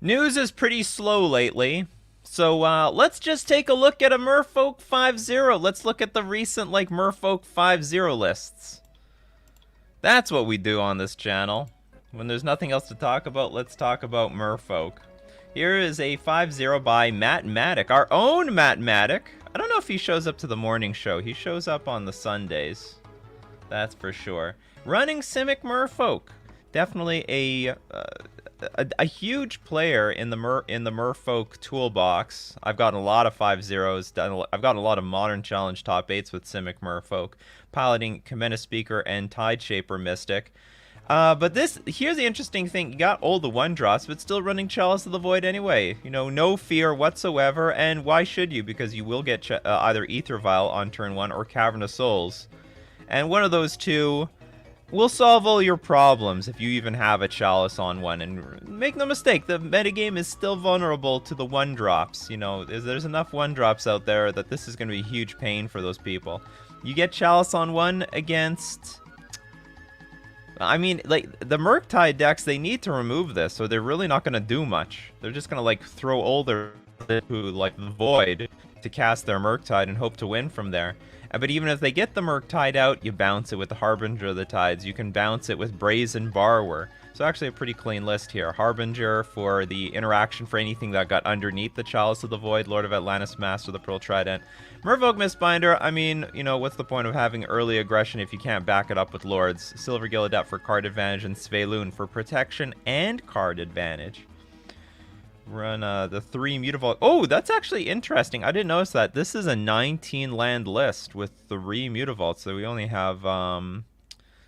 News is pretty slow lately. So let's just take a look at a Merfolk 5.0. Let's look at the recent Merfolk 5.0 lists. That's what we do on this channel. When there's nothing else to talk about, let's talk about Merfolk. Here is a 5.0 by Mathematic, our own Mathematic. I don't know if he shows up to the morning show. He shows up on the Sundays. That's for sure. Running Simic Merfolk. Definitely a huge player in the Merfolk toolbox. I've gotten a lot of 5.0s. I've gotten a lot of modern challenge top 8s with Simic Merfolk, piloting Comena Speaker and Tide Shaper Mystic. But here's the interesting thing. You got all the 1-drops, but still running Chalice of the Void anyway. You know, no fear whatsoever, and why should you? Because you will get either Aether Vial on turn 1 or Cavern of Souls. And one of those two will solve all your problems if you even have a Chalice on one. And make no mistake, the metagame is still vulnerable to the 1-drops. You know, there's enough 1-drops out there that this is going to be a huge pain for those people. You get Chalice on 1 against... I mean, the Murktide decks, they need to remove this, so they're really not going to do much. They're just going to, throw all their to, the Void to cast their Murktide and hope to win from there. But even if they get the Murktide out, you bounce it with the Harbinger of the Tides. You can bounce it with Brazen Borrower. So actually a pretty clean list here. Harbinger for the interaction for anything that got underneath the Chalice of the Void, Lord of Atlantis, Master of the Pearl Trident. Merfolk Mistbinder, I mean, you know, what's the point of having early aggression if you can't back it up with Lords? Silver Gill Adept for card advantage and Sveilun for protection and card advantage. Run the 3 Mutavault. Oh, that's actually interesting. I didn't notice that. This is a 19 land list with 3 Mutavaults, so we only have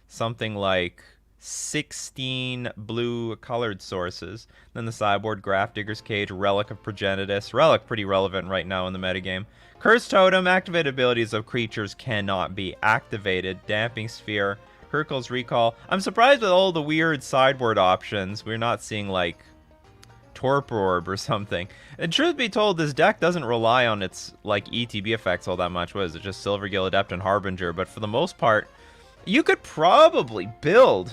something like 16 blue colored sources. Then the sideboard, Grafdigger's Cage, Relic of Progenitus. Relic pretty relevant right now in the metagame. Cursed Totem, activated abilities of creatures cannot be activated. Damping Sphere, Hercule's Recall. I'm surprised with all the weird sideboard options. We're not seeing Torpor Orb or something. And truth be told, this deck doesn't rely on its ETB effects all that much. What is it? Just Silver Gill Adept and Harbinger. But for the most part, you could probably build.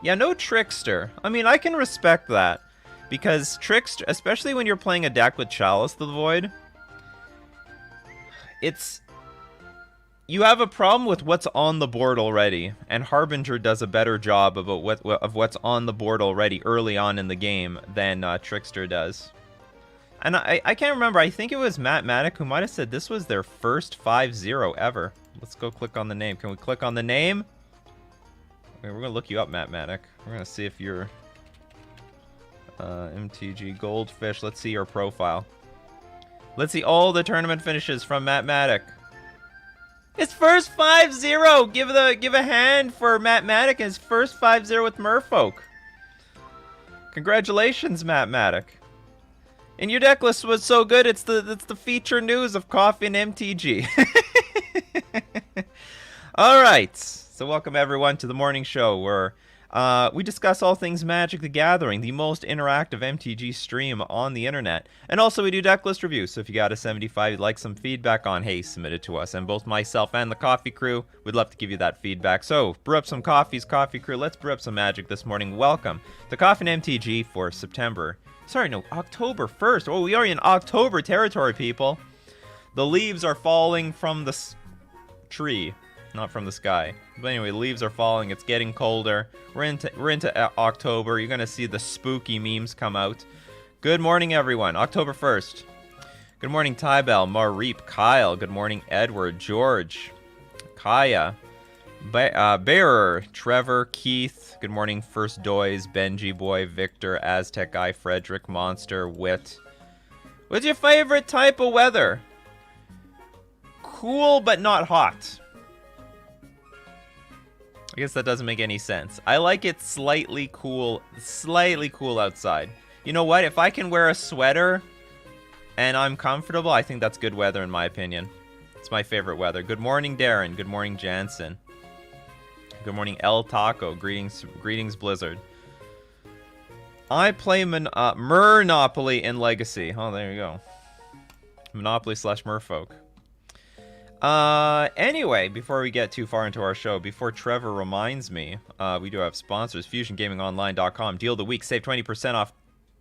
Yeah, no Trickster. I mean, I can respect that. Because Trickster, especially when you're playing a deck with Chalice of the Void, you have a problem with what's on the board already, and Harbinger does a better job of what's on the board already early on in the game than Trickster does. And I can't remember, I think it was Mathematic who might have said this was their first 5.0 ever. Let's go click on the name. Can we click on the name? Okay, we're going to look you up, Mathematic. We're going to see if you're MTG Goldfish. Let's see your profile. Let's see all the tournament finishes from Mathematic. His first 5.0! Give a hand for Mathematic and his first 5.0 with Merfolk. Congratulations, Mathematic. And your deck list was so good, it's the feature news of Coffee and MTG. Alright, so welcome everyone to the morning show where we discuss all things Magic the Gathering, the most interactive MTG stream on the internet. And also we do deck list reviews, so if you got a 75 you'd like some feedback on, hey, submit it to us. And both myself and the coffee crew would love to give you that feedback. So brew up some coffees, coffee crew. Let's brew up some Magic this morning. Welcome to Coffee and MTG for October 1st. Oh, we are in October territory, people. The leaves are falling from the tree. Not from the sky. But anyway, leaves are falling. It's getting colder. We're into October. You're gonna see the spooky memes come out. Good morning, everyone. October 1st. Good morning, Tybell, Mareep, Kyle. Good morning, Edward, George, Kaya, Bearer, Trevor, Keith. Good morning, First Doys, Benji Boy, Victor, Aztec Guy, Frederick, Monster, Wit. What's your favorite type of weather? Cool, but not hot. I guess that doesn't make any sense. I like it slightly cool outside. You know what? If I can wear a sweater and I'm comfortable, I think that's good weather in my opinion. It's my favorite weather. Good morning, Darren. Good morning, Jansen. Good morning, El Taco. Greetings, Blizzard. I play Monopoly in Legacy. Oh, there you go. Monopoly / Merfolk. Anyway, before we get too far into our show, before Trevor reminds me, we do have sponsors. FusionGamingOnline.com. Deal of the week. Save 20% off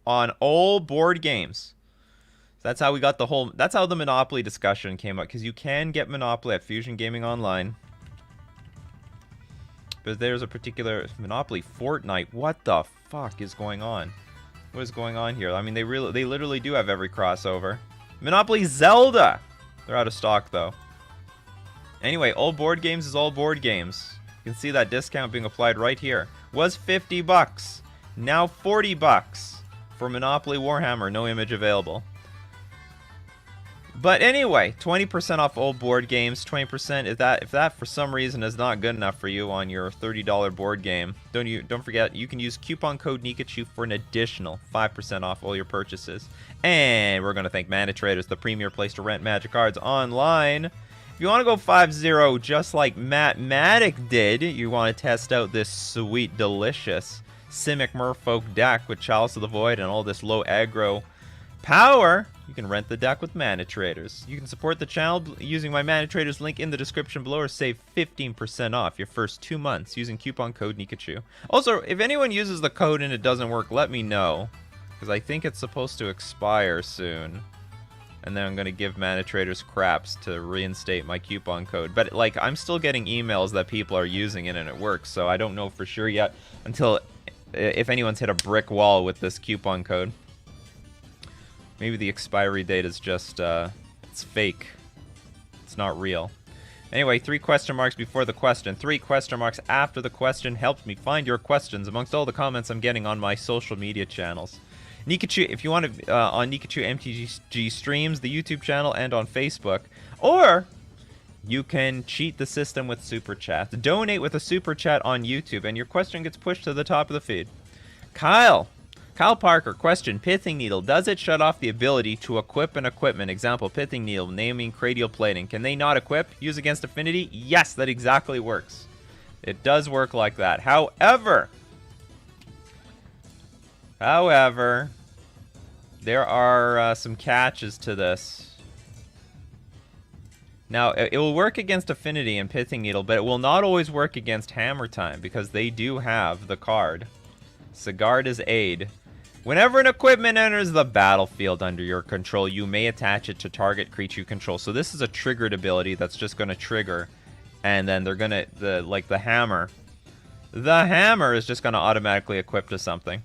on old board games. That's how we got the whole... That's how the Monopoly discussion came up, because you can get Monopoly at Fusion Gaming Online. But there's a particular... Monopoly Fortnite. What the fuck is going on? What is going on here? I mean, they literally do have every crossover. Monopoly Zelda! They're out of stock, though. Anyway, old board games is old board games. You can see that discount being applied right here. Was 50 bucks. Now 40 bucks. For Monopoly Warhammer. No image available. But anyway, 20% off old board games, 20% if that for some reason is not good enough for you on your $30 board game, don't forget you can use coupon code Nikachu for an additional 5% off all your purchases. And we're going to thank Mana Traders, the premier place to rent Magic cards online. If you want to go 5-0 just like Mathematic did, you want to test out this sweet, delicious Simic Merfolk deck with Chalice of the Void and all this low aggro power, you can rent the deck with Mana Traders. You can support the channel using my Mana Traders link in the description below or save 15% off your first 2 months using coupon code Nikachu. Also, if anyone uses the code and it doesn't work, let me know, because I think it's supposed to expire soon. And then I'm going to give Mana Traders craps to reinstate my coupon code. But, like, I'm still getting emails that people are using it and it works, so I don't know for sure yet until if anyone's hit a brick wall with this coupon code. Maybe the expiry date is just, it's fake. It's not real. Anyway, 3 question marks before the question, 3 question marks after the question helps me find your questions amongst all the comments I'm getting on my social media channels. Nikachu, if you want to, on Nikachu MTG streams, the YouTube channel, and on Facebook. Or you can cheat the system with Super Chat. Donate with a Super Chat on YouTube, and your question gets pushed to the top of the feed. Kyle Parker, question, Pithing Needle, does it shut off the ability to equip an equipment? Example, Pithing Needle, naming Cranial Plating. Can they not equip? Use against Affinity? Yes, that exactly works. It does work like that. However, there are some catches to this. Now, it will work against Affinity and Pithing Needle, but it will not always work against Hammer Time, because they do have the card Sigarda's Aid. Whenever an equipment enters the battlefield under your control, you may attach it to target creature you control. So this is a triggered ability that's just going to trigger, and then they're going to, the hammer. The hammer is just going to automatically equip to something.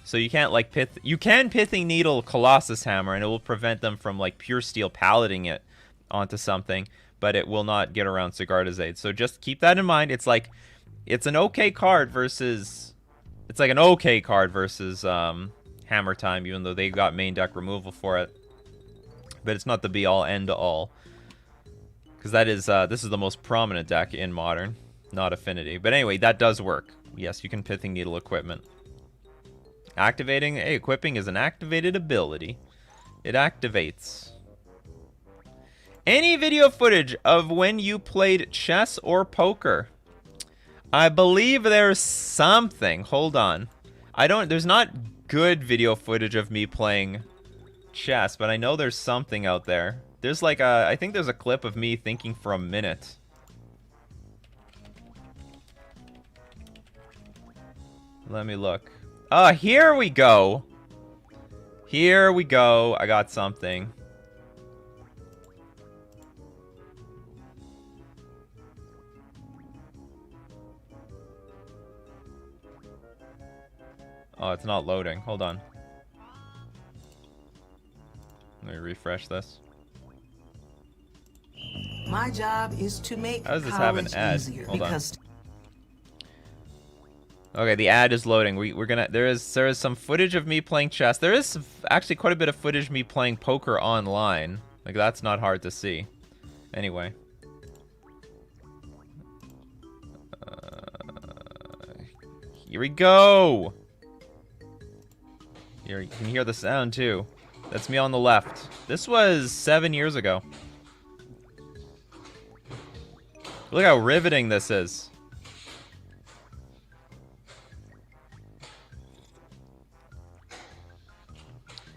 So you can't, like, you can Pithing Needle Colossus Hammer, and it will prevent them from, like, Pure Steel palleting it onto something, but it will not get around Sigarda's Aid. So just keep that in mind. It's like, it's an okay card versus... It's like an okay card versus Hammer Time, even though they got main deck removal for it. But it's not the be-all, end-all. Because that is, this is the most prominent deck in Modern, not Affinity. But anyway, that does work. Yes, you can Pithing Needle equipment. Activating, hey, equipping is an activated ability. It activates. Any video footage of when you played chess or poker? I believe there's something. Hold on. There's not good video footage of me playing chess, but I know there's something out there. There's like I think there's a clip of me thinking for a minute. Let me look. Here we go. Here we go. I got something. Oh, it's not loading. Hold on. Let me refresh this. My job is to make How does this have an ad? Easier Hold on. because Okay, the ad is loading. There is some footage of me playing chess. There is actually quite a bit of footage of me playing poker online. Like, that's not hard to see. Anyway. Here we go. Here, you can hear the sound too. That's me on the left. This was 7 years ago. Look how riveting this is.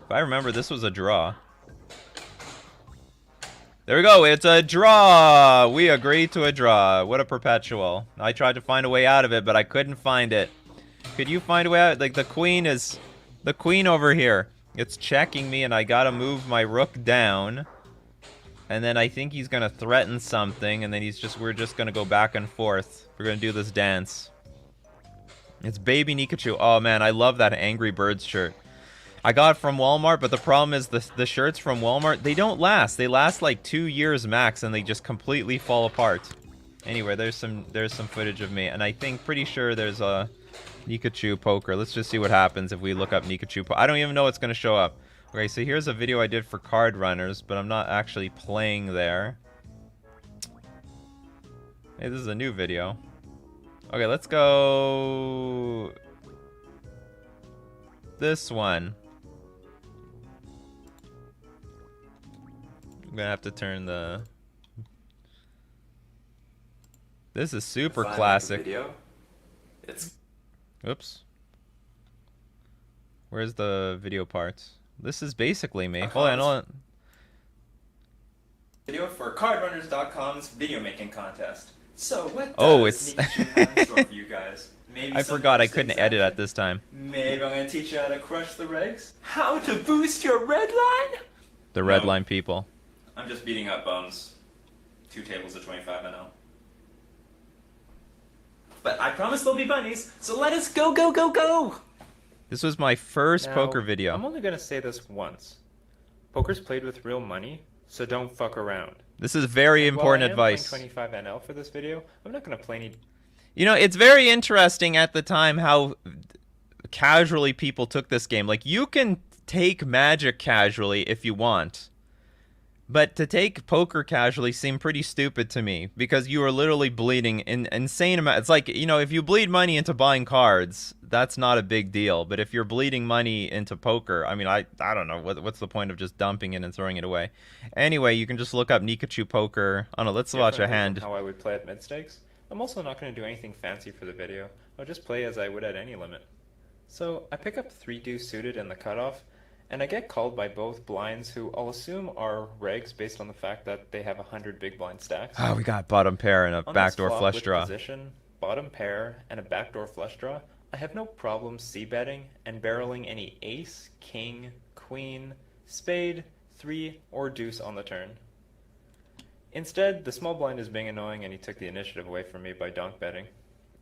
If I remember, this was a draw. There we go, it's a draw! We agreed to a draw. What a perpetual. I tried to find a way out of it, but I couldn't find it. Could you find a way out? Like, the queen is The queen over here. It's checking me, and I gotta move my rook down. And then I think he's gonna threaten something, and then we're just gonna go back and forth. We're gonna do this dance. It's baby Nikachu. Oh man, I love that Angry Birds shirt. I got it from Walmart, but the problem is the shirts from Walmart, they don't last. They last like 2 years max, and they just completely fall apart. Anyway, there's some footage of me, and I think pretty sure there's a Nikachu poker. Let's just see what happens if we look up Nikachu. I don't even know what's gonna show up. Okay, so here's a video I did for Card Runners, but I'm not actually playing there. Hey, this is a new video. Okay, let's go this one. I'm gonna have to turn the... This is super classic. Video. It's... Oops. Where's the video parts? This is basically me. Hold on. Video for cardrunners.com's video making contest. So what it's... Nikachu have in store for you guys? Maybe I forgot I couldn't edit at this time. Maybe I'm gonna teach you how to crush the regs. How to boost your red line? The red line people. I'm just beating up bones. 2 tables of 25 NL. But I promise there'll be bunnies, so let us go, go, go, go! This was my first Now, poker video. I'm only gonna say this once. Poker's played with real money, so don't fuck around. This is very important advice. While I am playing 25 NL for this video, I'm not gonna play any... You know, it's very interesting at the time how casually people took this game. Like, you can take Magic casually if you want. But to take poker casually seemed pretty stupid to me, because you are literally bleeding an insane amount. It's like, you know, if you bleed money into buying cards, that's not a big deal. But if you're bleeding money into poker, I mean, I don't know. What's the point of just dumping it and throwing it away? Anyway, you can just look up Nikachu poker. I don't know, let's watch a hand. How I would play at mid-stakes. I'm also not going to do anything fancy for the video. I'll just play as I would at any limit. So I pick up 3 deuce suited in the cutoff, and I get called by both blinds, who I'll assume are regs based on the fact that they have 100 big blind stacks. Oh, we got bottom pair and a On backdoor this flop flush with draw. Position, bottom pair, and a backdoor flush draw, I have no problem c-betting and barreling any ace, king, queen, spade, 3, or deuce on the turn. Instead, the small blind is being annoying, and he took the initiative away from me by donk betting.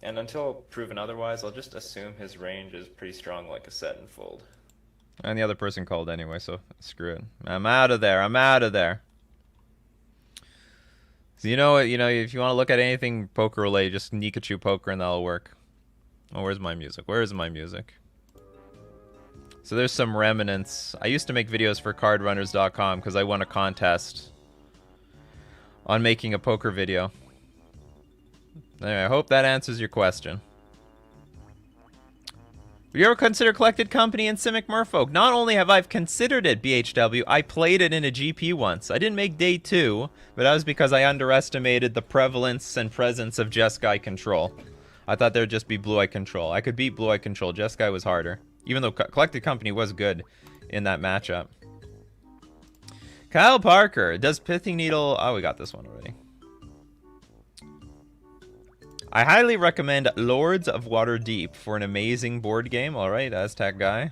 And until proven otherwise, I'll just assume his range is pretty strong, like a set and fold. And the other person called anyway, so screw it. I'm out of there. I'm out of there. So you know, if you want to look at anything poker related, just Nikachu poker and that'll work. Oh, where's my music? Where is my music? So there's some remnants. I used to make videos for cardrunners.com because I won a contest on making a poker video. Anyway, I hope that answers your question. Have you ever considered Collected Company and Simic Merfolk? Not only have I considered it, BHW, I played it in a GP once. I didn't make day 2, but that was because I underestimated the prevalence and presence of Jeskai control. I thought there'd just be Blue-Eye control. I could beat Blue-Eye control. Jeskai was harder. Even though Collected Company was good in that matchup. Kyle Parker. Does Pithing Needle... Oh, we got this one already. I highly recommend Lords of Waterdeep for an amazing board game. Alright, Aztec guy.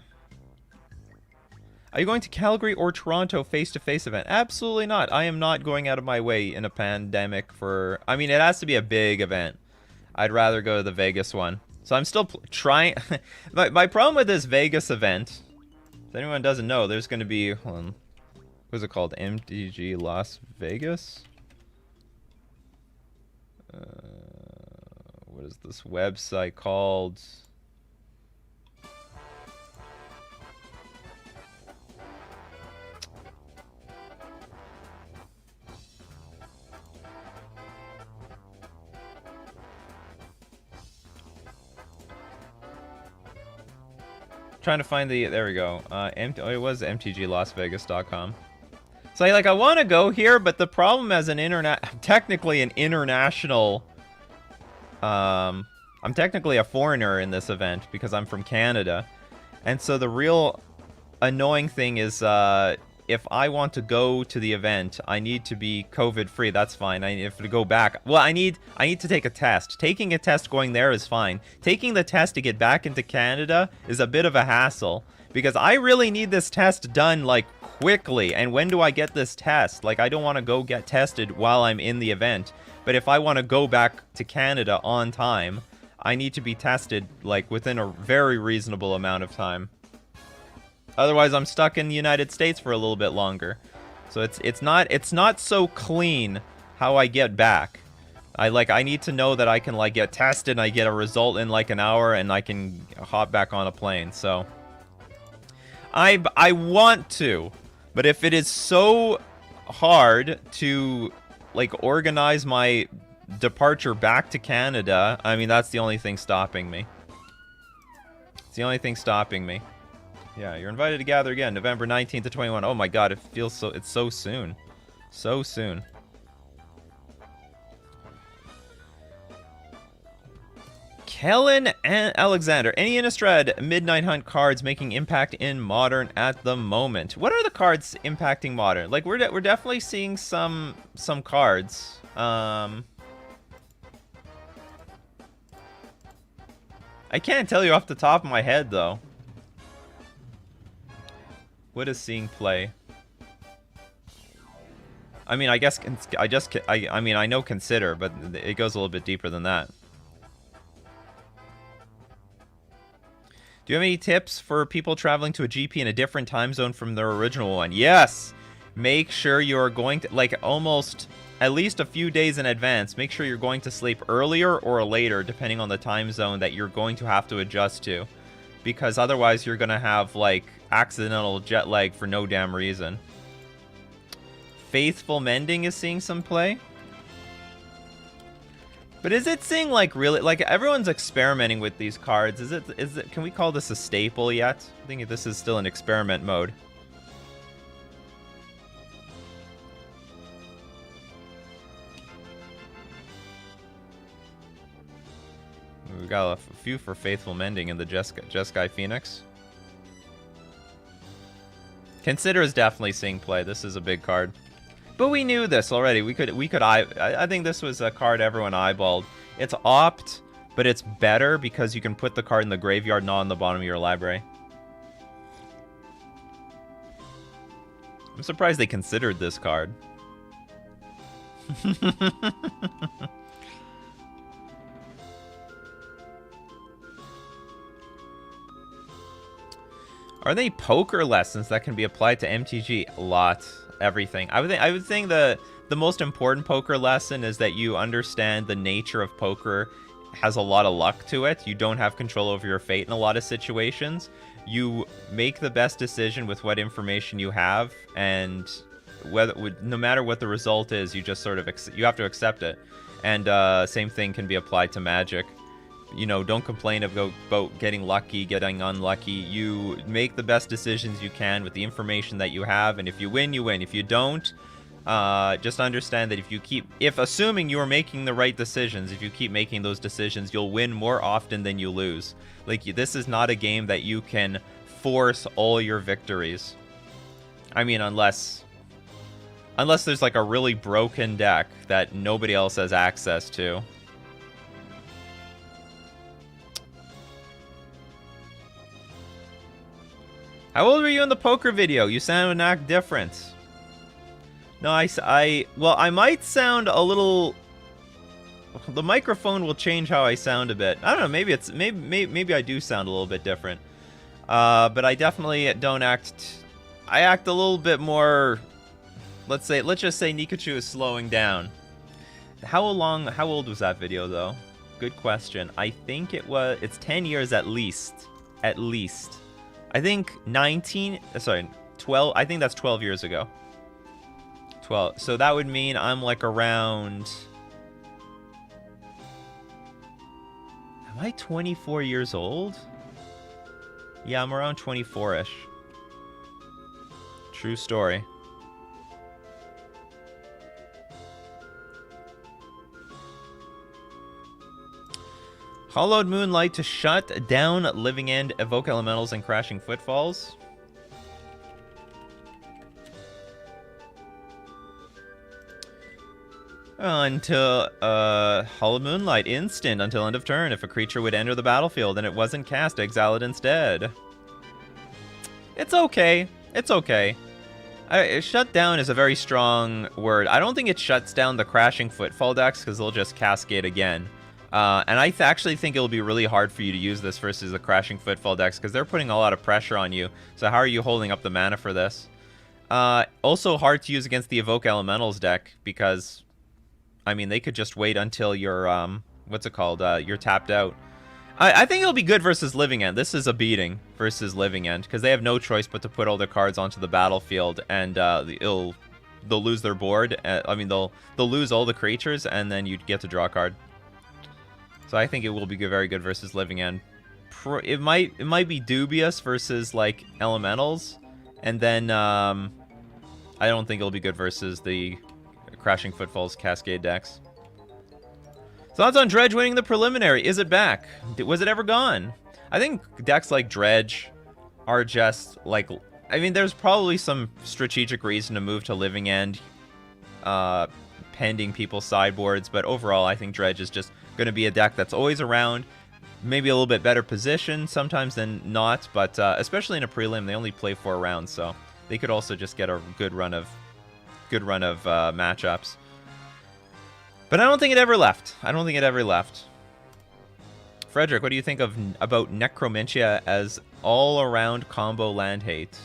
Are you going to Calgary or Toronto face-to-face event? Absolutely not. I am not going out of my way in a pandemic for... I mean, it has to be a big event. I'd rather go to the Vegas one. So I'm still trying... my problem with this Vegas event, if anyone doesn't know, there's going to be... Hold on. What's it called? MTG Las Vegas? What is this website called? Trying to find the... There we go. It was mtglasvegas.com. So I want to go here, but the problem as an technically an international... I'm technically a foreigner in this event because I'm from Canada. And so the real annoying thing is if I want to go to the event, I need to be COVID free. That's fine. I have to go back. Well, I need to take a test. Taking a test going there is fine. Taking the test to get back into Canada is a bit of a hassle because I really need this test done like quickly. And when do I get this test? Like, I don't want to go get tested while I'm in the event. But if I want to go back to Canada on time, I need to be tested like within a very reasonable amount of time. Otherwise, I'm stuck in the United States for a little bit longer. So it's not so clean how I get back. I need to know that I can like get tested and I get a result in like an hour and I can hop back on a plane. So I want to, but if it is so hard to like organize my departure back to Canada, I mean that's the only thing stopping me. It's the only thing stopping me. Yeah, you're invited to gather again, November 19th to 21. Oh my god, it feels so... It's so soon. So soon. Kellen and Alexander. Any Innistrad Midnight Hunt cards making impact in Modern at the moment? What are the cards impacting Modern? Like, we're definitely seeing some cards. I can't tell you off the top of my head, though. What is seeing play? I mean, I guess I mean, I know consider, but it goes a little bit deeper than that. Do you have any tips for people traveling to a GP in a different time zone from their original one? Yes! Make sure you're going to, like, almost at least a few days in advance, make sure you're going to sleep earlier or later, depending on the time zone that you're going to have to adjust to. Because otherwise you're going to have, like, accidental jet lag for no damn reason. Faithful Mending is seeing some play. But is it seeing, like, really... Like, everyone's experimenting with these cards. Is it... Can we call this a staple yet? I think this is still in experiment mode. We got a few for Faithful Mending in the Jeskai Phoenix. Consider is definitely seeing play. This is a big card. But we knew this already. I think this was a card everyone eyeballed. It's opt, but it's better because you can put the card in the graveyard, not on the bottom of your library. I'm surprised they considered this card. Are there any poker lessons that can be applied to MTG? A lot. Everything. I would think the most important poker lesson is that you understand the nature of poker has a lot of luck to it. You don't have control over your fate in a lot of situations. You make the best decision with what information you have, and no matter what the result is, you just sort of you have to accept it. And same thing can be applied to Magic. You know, don't complain about getting lucky, getting unlucky. You make the best decisions you can with the information that you have, and if you win, you win. If you don't, just understand that if assuming you are making the right decisions, if you keep making those decisions, you'll win more often than you lose. Like, this is not a game that you can force all your victories. I mean, unless there's like a really broken deck that nobody else has access to. How old were you in the poker video? You sound and act different. No, well, I might sound a little... The microphone will change how I sound a bit. I don't know, maybe I do sound a little bit different. But I definitely don't act... I act a little bit more... Let's just say Nikachu is slowing down. How old was that video, though? Good question. I think it's 10 years at least. At least. I think 12, I think that's 12 years ago. 12, so that would mean I'm like around... Am I 24 years old? Yeah, I'm around 24-ish. True story. Hollowed Moonlight to shut down Living End, evoke elementals, and crashing footfalls. Until, Hollow Moonlight, instant, until end of turn. If a creature would enter the battlefield and it wasn't cast, exile it instead. It's okay. It's okay. Shut down is a very strong word. I don't think it shuts down the Crashing Footfall decks, because they'll just cascade again. And I actually think it'll be really hard for you to use this versus the Crashing Footfall decks, because they're putting a lot of pressure on you. So how are you holding up the mana for this? Also hard to use against the Evoke Elementals deck, because, I mean, they could just wait until you're, what's it called? You're tapped out. I think it'll be good versus Living End. This is a beating versus Living End, because they have no choice but to put all their cards onto the battlefield, and they'll lose their board. I mean, they'll lose all the creatures, and then you get to draw a card. So I think it will be very good versus Living End. It might be dubious versus like Elementals, and then I don't think it'll be good versus the Crashing Footfalls Cascade decks. Thoughts on Dredge winning the preliminary? Is it back? Was it ever gone? I think decks like Dredge are just like... I mean, there's probably some strategic reason to move to Living End, pending people's sideboards, but overall, I think Dredge is just going to be a deck that's always around, maybe a little bit better position sometimes than not, but especially in a prelim, they only play 4 rounds, so they could also just get a good run of matchups. But I don't think it ever left. I don't think it ever left. Frederick, what do you think about Necromentia as all-around combo land hate?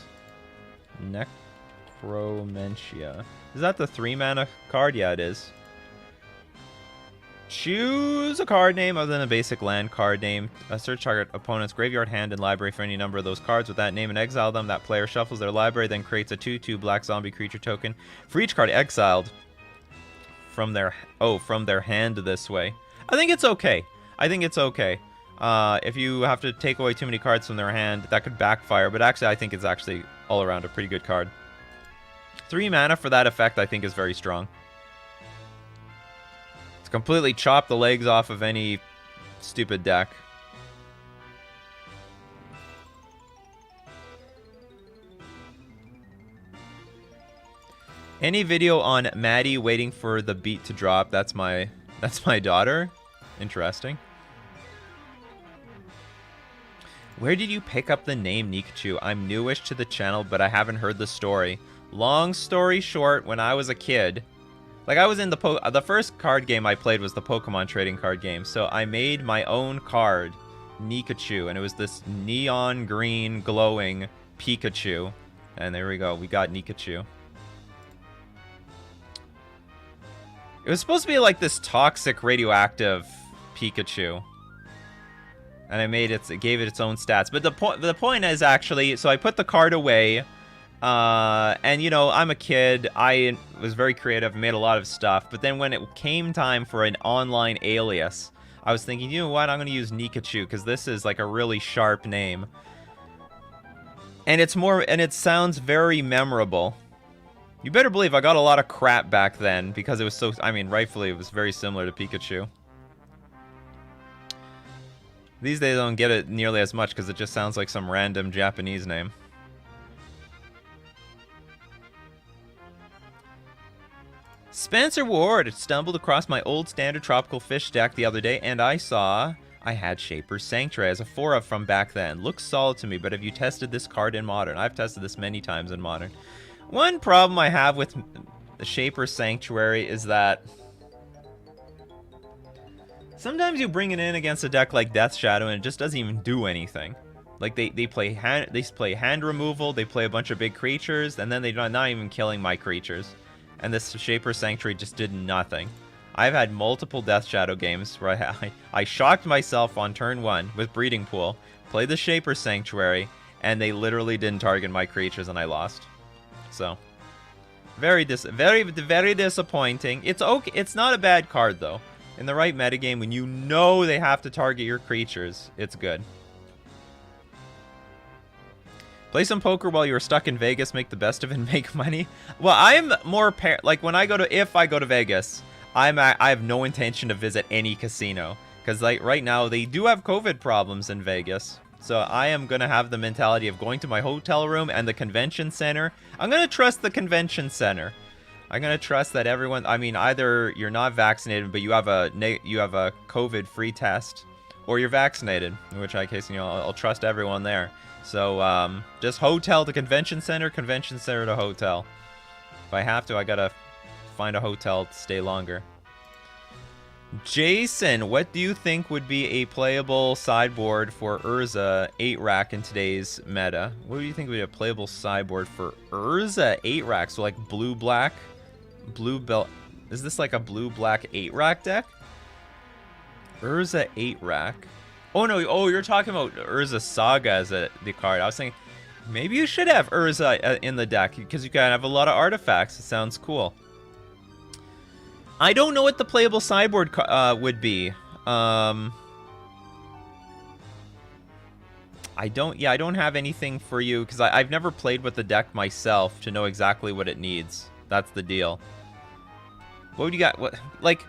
Necromentia. Is that the 3-mana card? Yeah, it is. Choose a card name other than a basic land card name. Search target opponent's graveyard, hand, and library for any number of those cards with that name and exile them. That player shuffles their library, then creates a 2/2 black zombie creature token for each card exiled from their hand this way. I think it's okay. I think it's okay. If you have to take away too many cards from their hand, that could backfire, but actually I think it's actually all around a pretty good card. 3 mana for that effect I think is very strong. It's completely chop the legs off of any stupid deck. Any video on Maddie waiting for the beat to drop? That's my daughter. Interesting. Where did you pick up the name Nikachu? I'm newish to the channel, but I haven't heard the story. Long story short, when I was a kid, like I was in the first card game I played was the Pokemon trading card game. So I made my own card, Nikachu, and it was this neon green glowing Pikachu. And there we go. We got Nikachu. It was supposed to be like this toxic radioactive Pikachu. And I made it, gave it its own stats. But the point is actually, so I put the card away. And you know, I'm a kid. I was very creative, made a lot of stuff. But then when it came time for an online alias, I was thinking, you know what, I'm going to use Nikachu because this is like a really sharp name. And it's more, and it sounds very memorable. You better believe I got a lot of crap back then because it was so, I mean, rightfully it was very similar to Pikachu. These days I don't get it nearly as much because it just sounds like some random Japanese name. Spencer Ward stumbled across my old standard tropical fish deck the other day and I saw I had Shaper's Sanctuary as a 4-of from back then. Looks solid to me, but have you tested this card in Modern? I've tested this many times in Modern. One problem I have with the Shaper's Sanctuary is that sometimes you bring it in against a deck like Death Shadow and it just doesn't even do anything. Like they play hand removal, they play a bunch of big creatures, and then they're not even killing my creatures. And this Shaper's Sanctuary just did nothing. I've had multiple Death Shadow games where I shocked myself on turn 1 with Breeding Pool, played the Shaper's Sanctuary, and they literally didn't target my creatures and I lost. So, very disappointing. It's okay. It's not a bad card though. In the right metagame, when you know they have to target your creatures, it's good. Play some poker while you're stuck in Vegas, make the best of it and make money. Well, I'm more like when I go to, if I go to Vegas, I have no intention to visit any casino because like right now they do have COVID problems in Vegas. So I am going to have the mentality of going to my hotel room and the convention center. I'm going to trust the convention center. I'm gonna trust that everyone. I mean, either you're not vaccinated, but you have a COVID-free test, or you're vaccinated. In which case, I'll trust everyone there. So just hotel to convention center to hotel. If I have to, I gotta find a hotel to stay longer. Jason, what do you think would be a playable sideboard for Urza 8-rack in today's meta? What do you think would be a playable sideboard for Urza 8-rack? So like blue-black, blue-belt. Is this like a blue-black 8-rack deck? Urza 8-rack. Oh no, oh, you're talking about Urza Saga as the card. I was thinking, maybe you should have Urza in the deck, because you can have a lot of artifacts. It sounds cool. I don't know what the playable sideboard would be. I don't have anything for you, because I've never played with the deck myself to know exactly what it needs. That's the deal. What would you got? What, like,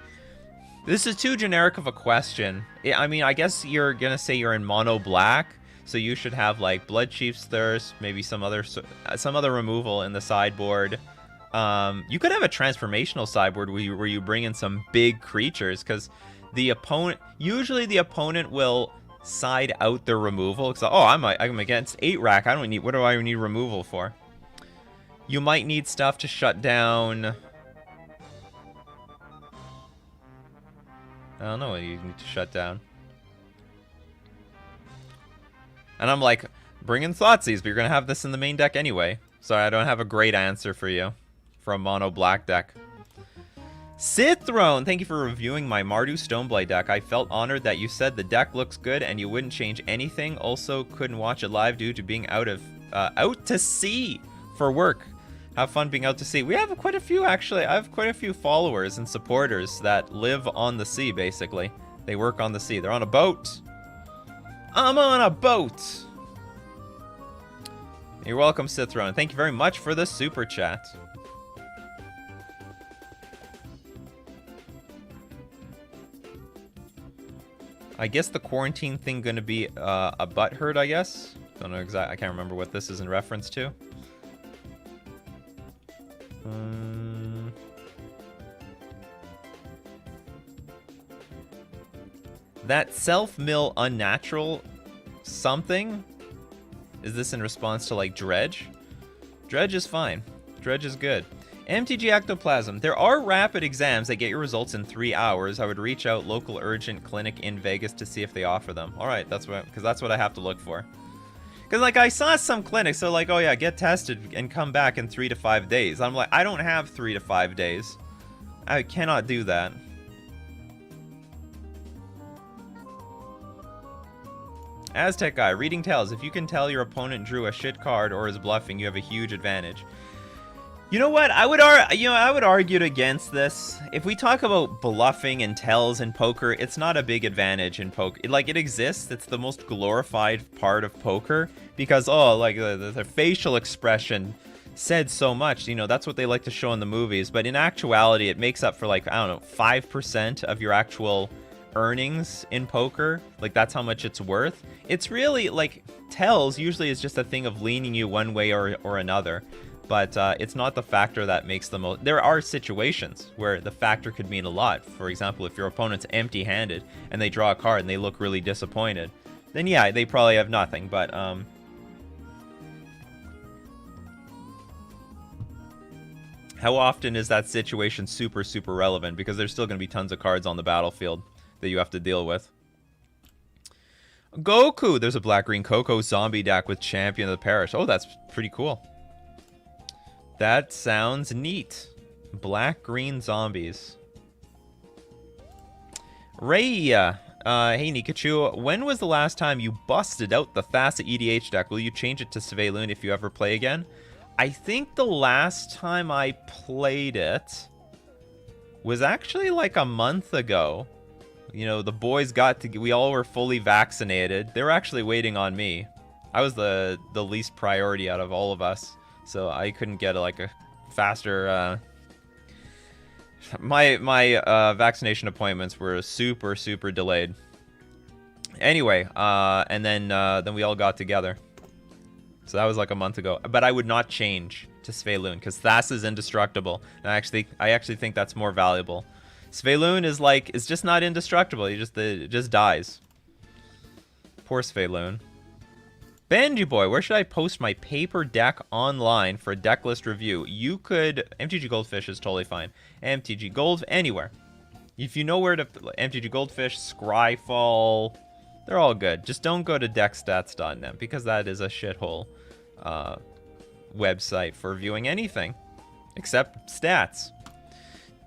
this is too generic of a question. I mean, I guess you're gonna say you're in mono black, so you should have like Blood Chief's Thirst, maybe some other removal in the sideboard. You could have a transformational sideboard where you bring in some big creatures, because usually the opponent will side out their removal. Because I'm against 8-rack. What do I need removal for? You might need stuff to shut down. I don't know what you need to shut down. And I'm like, bring in Thoughtseize, but you're gonna have this in the main deck anyway. Sorry, I don't have a great answer for you. For a mono black deck. Sith Throne, thank you for reviewing my Mardu Stoneblade deck. I felt honored that you said the deck looks good and you wouldn't change anything. Also, couldn't watch it live due to being out to sea for work. Have fun being out to sea. We have quite a few, actually. I have quite a few followers and supporters that live on the sea, basically. They work on the sea. They're on a boat. I'm on a boat. You're welcome, Sith Throne. Thank you very much for the super chat. I guess the quarantine thing gonna be a butthurt, I guess. Don't know exactly. I can't remember what this is in reference to. That self-mill unnatural something? Is this in response to like Dredge? Dredge is fine. Dredge is good. MTG Ectoplasm. There are rapid exams that get your results in 3 hours. I would reach out local urgent clinic in Vegas to see if they offer them. All right, that's what I have to look for. Because like I saw some clinics, so like, oh yeah, get tested and come back in 3 to 5 days. I'm like, I don't have 3 to 5 days. I cannot do that. Aztec Guy, reading tells, if you can tell your opponent drew a shit card or is bluffing, you have a huge advantage. You know what? I would argue against this. If we talk about bluffing and tells in poker, it's not a big advantage in poker. Like, it exists. It's the most glorified part of poker because, oh, like the facial expression said so much. You know, that's what they like to show in the movies. But in actuality, it makes up for like, I don't know, 5% of your actual earnings in poker. Like, that's how much it's worth. It's really like tells usually is just a thing of leaning you one way or another. But it's not the factor that makes the most. There are situations where the factor could mean a lot. For example, if your opponent's empty-handed and they draw a card and they look really disappointed, then yeah, they probably have nothing. But how often is that situation super relevant? Because there's still going to be tons of cards on the battlefield that you have to deal with. Goku! There's a black-green Coco zombie deck with Champion of the Parish. Oh, that's pretty cool. That sounds neat. Black-green zombies. Ray, hey Nikachu, when was the last time you busted out the Thassa EDH deck? Will you change it to Svelun if you ever play again? I think the last time I played it was actually like a month ago. You know, the boys we all were fully vaccinated. They were actually waiting on me. I was the least priority out of all of us. So I couldn't get like a faster. My vaccination appointments were super delayed. Anyway, and then we all got together. So that was like a month ago. But I would not change to Svelune because Thas is indestructible. And I actually think that's more valuable. Svelune is just not indestructible. It just dies. Poor Svelune. Benji boy, where should I post my paper deck online for a deck list review? You could... MTG Goldfish is totally fine. MTG Gold, anywhere. If you know where to... MTG Goldfish, Scryfall, they're all good. Just don't go to deckstats.net because that is a shithole website for viewing anything. Except stats.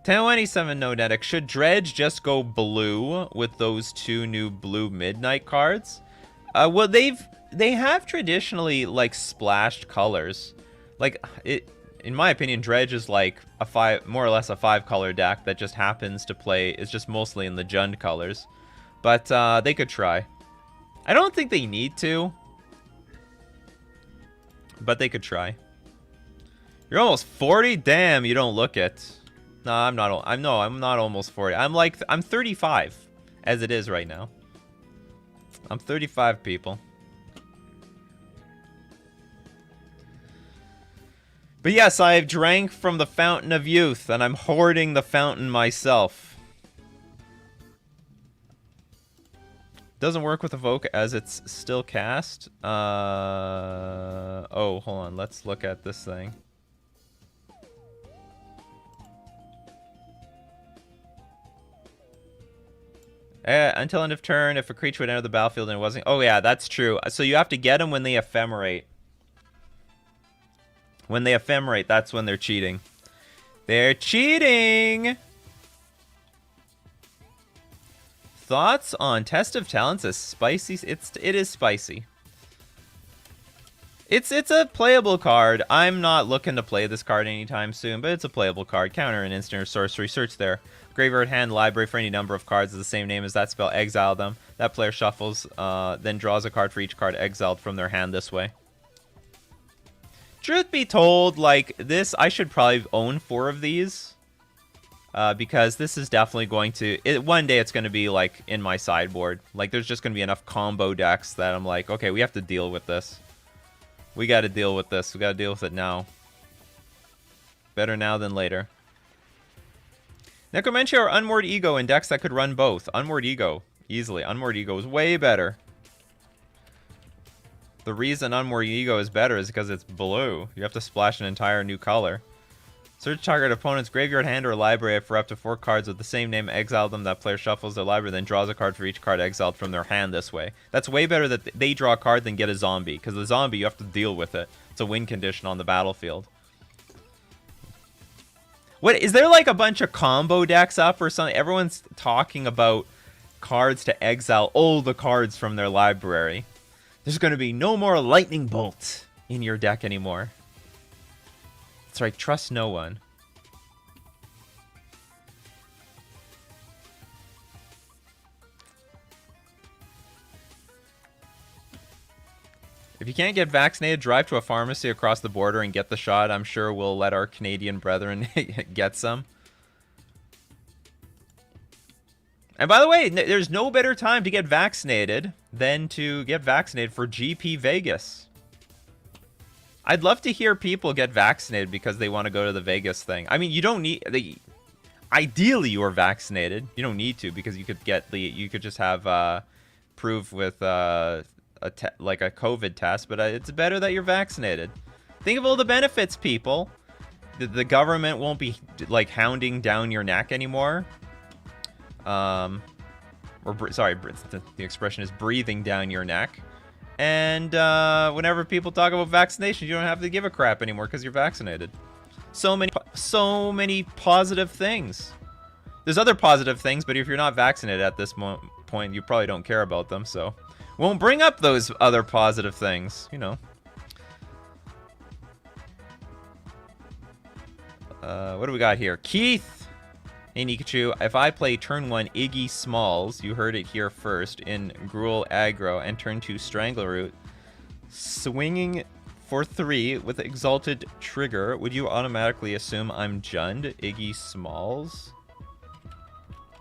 1027 Nodetic. Should Dredge just go blue with those 2 new blue Midnight cards? Well, they have traditionally like splashed colors. Like in my opinion, Dredge is like more or less a 5-color deck that just happens to play. It's just mostly in the Jund colors, but they could try. I don't think they need to, but they could try. You're almost 40. Damn, you don't look it. No, I'm not. I'm not almost 40. I'm 35 as it is right now. I'm 35, people. But yes, I have drank from the fountain of youth, and I'm hoarding the fountain myself. Doesn't work with Evoke as it's still cast. Oh, hold on. Let's look at this thing. Until end of turn, if a creature would enter the battlefield and it wasn't... Oh, yeah, that's true. So you have to get them when they ephemerate. When they ephemerate, that's when they're cheating. They're cheating! Thoughts on Test of Talents as spicy? It is spicy. It's a playable card. I'm not looking to play this card anytime soon, but it's a playable card. Counter an instant or sorcery. Search their graveyard, hand, library for any number of cards of the same name as that spell. Exile them. That player shuffles, then draws a card for each card exiled from their hand this way. Truth be told, like, this, I should probably own 4 of these. Because this is definitely going to... one day it's going to be, like, in my sideboard. Like, there's just going to be enough combo decks that I'm like, okay, we have to deal with this. We got to deal with this. We got to deal with it now. Better now than later. Necromantia or Unmoored Ego in decks that could run both. Unmoored Ego. Easily. Unmoored Ego is way better. The reason Unmoored Ego is better is because it's blue. You have to splash an entire new color. Search target opponent's graveyard, hand, or library for up to 4 cards with the same name. Exile them. That player shuffles their library, then draws a card for each card exiled from their hand this way. That's way better that they draw a card than get a zombie. Because the zombie, you have to deal with it. It's a win condition on the battlefield. What, is there like a bunch of combo decks up or something? Everyone's talking about cards to exile all the cards from their library. There's going to be no more Lightning Bolt in your deck anymore. That's right, trust no one. If you can't get vaccinated, drive to a pharmacy across the border and get the shot. I'm sure we'll let our Canadian brethren get some. And by the way, there's no better time to get vaccinated than to get vaccinated for GP Vegas. I'd love to hear people get vaccinated because they want to go to the Vegas thing. I mean, you don't need... ideally, you are vaccinated. You don't need to because you could get the... You could just have proof with like a COVID test, but it's better that you're vaccinated. Think of all the benefits, people. The government won't be like hounding down your neck anymore. Sorry, the expression is breathing down your neck. And whenever people talk about vaccination, you don't have to give a crap anymore because you're vaccinated. So many positive things. There's other positive things, but if you're not vaccinated at this point, you probably don't care about them. So won't bring up those other positive things, you know. What do we got here? Keith! Hey Nikachu, if I play turn 1 Iggy Smalls, you heard it here first, in Gruul Aggro, and turn 2 Strangleroot, swinging for 3 with Exalted Trigger, would you automatically assume I'm Jund? Iggy Smalls?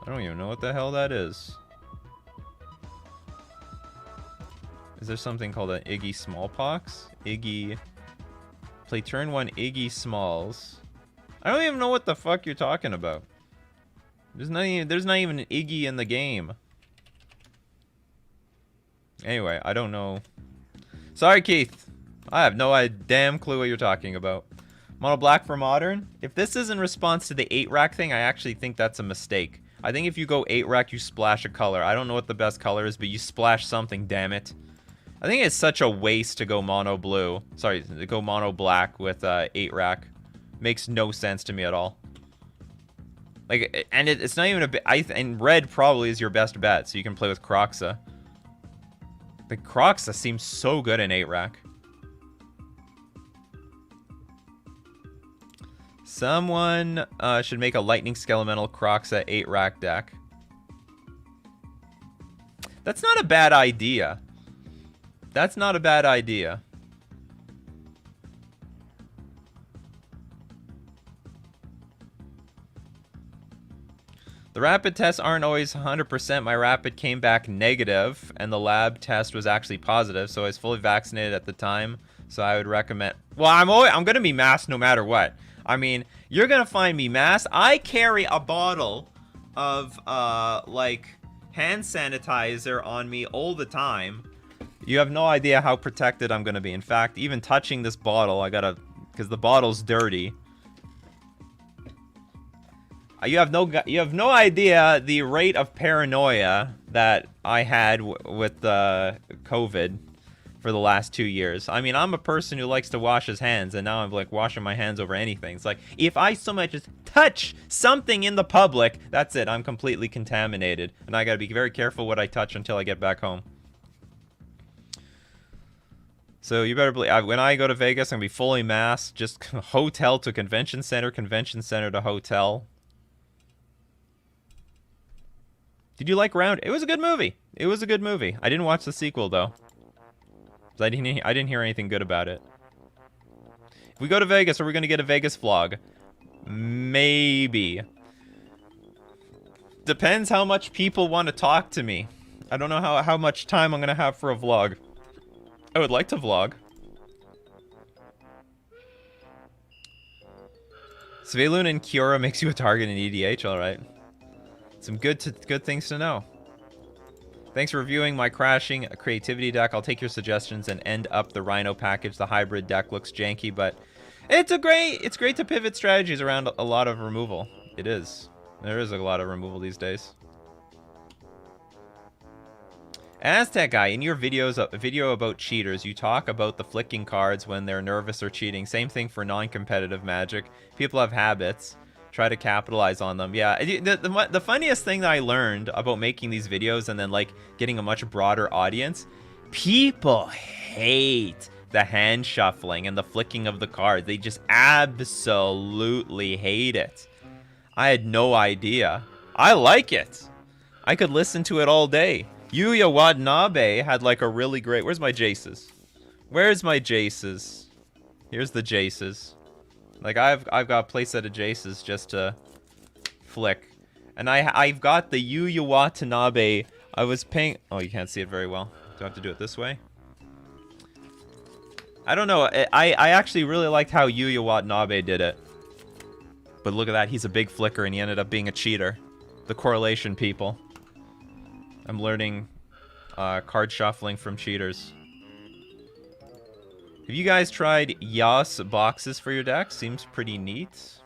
I don't even know what the hell that is. Is there something called an Iggy Smallpox? Iggy... Play turn 1 Iggy Smalls. I don't even know what the fuck you're talking about. There's not even an Iggy in the game. Anyway, I don't know. Sorry, Keith. I have no damn clue what you're talking about. Mono black for modern? If this is in response to the 8-rack thing, I actually think that's a mistake. I think if you go 8-rack, you splash a color. I don't know what the best color is, but you splash something, damn it. I think it's such a waste to go mono blue. Sorry, to go mono black with 8-rack. Makes no sense to me at all. Like, and it's not even a bit. And red probably is your best bet, so you can play with Croxa. The Croxa seems so good in 8-rack. Someone should make a Lightning Skelemental Croxa 8-rack deck. That's not a bad idea. That's not a bad idea. The rapid tests aren't always 100%. My rapid came back negative, and the lab test was actually positive, so I was fully vaccinated at the time. So I would recommend... Well, I'm going to be masked no matter what. I mean, you're going to find me masked. I carry a bottle of, like, hand sanitizer on me all the time. You have no idea how protected I'm going to be. In fact, even touching this bottle, I gotta... Because the bottle's dirty. You have no idea the rate of paranoia that I had with COVID for the last 2 years. I mean, I'm a person who likes to wash his hands, and now I'm like washing my hands over anything. It's like, if I so much as touch something in the public, that's it. I'm completely contaminated, and I gotta be very careful what I touch until I get back home. So you better believe, when I go to Vegas, I'm gonna be fully masked, just hotel to convention center to hotel. Did you like Round? It was a good movie. It was a good movie. I didn't watch the sequel though. I didn't hear anything good about it. If we go to Vegas, are we gonna get a Vegas vlog? Maybe. Depends how much people want to talk to me. I don't know how much time I'm gonna have for a vlog. I would like to vlog. Svelun and Kiora makes you a target in EDH, alright. Some good things to know. Thanks for reviewing my crashing creativity deck. I'll take your suggestions and end up the Rhino package. The hybrid deck looks janky, but it's great to pivot strategies around a lot of removal. It is. There is a lot of removal these days. Aztec Guy, in your video about cheaters, you talk about the flicking cards when they're nervous or cheating. Same thing for non-competitive Magic. People have habits. Try to capitalize on them. Yeah, the funniest thing that I learned about making these videos and then like getting a much broader audience, people hate the hand shuffling and the flicking of the cards. They just absolutely hate it. I had no idea. I like it. I could listen to it all day. Yuya Watanabe had like a really great... Where's my Jaces? Where's my Jaces? Here's the Jaces. Like, I've got a playset of Jaces just to flick. And I've got the Yuya Watanabe. I was paying... Oh, you can't see it very well. Do I have to do it this way? I don't know. I actually really liked how Yuya Watanabe did it. But look at that. He's a big flicker and he ended up being a cheater. The correlation, people. I'm learning card shuffling from cheaters. Have you guys tried Yas boxes for your deck? Seems pretty neat.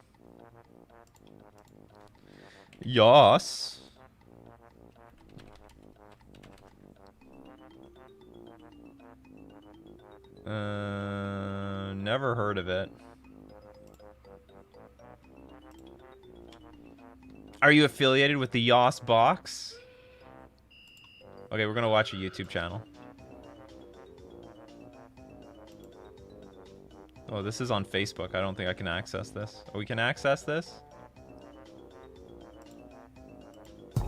Yas. Never heard of it. Are you affiliated with the Yas box? Okay, we're gonna watch a YouTube channel. Oh, this is on Facebook. I don't think I can access this. Oh, we can access this?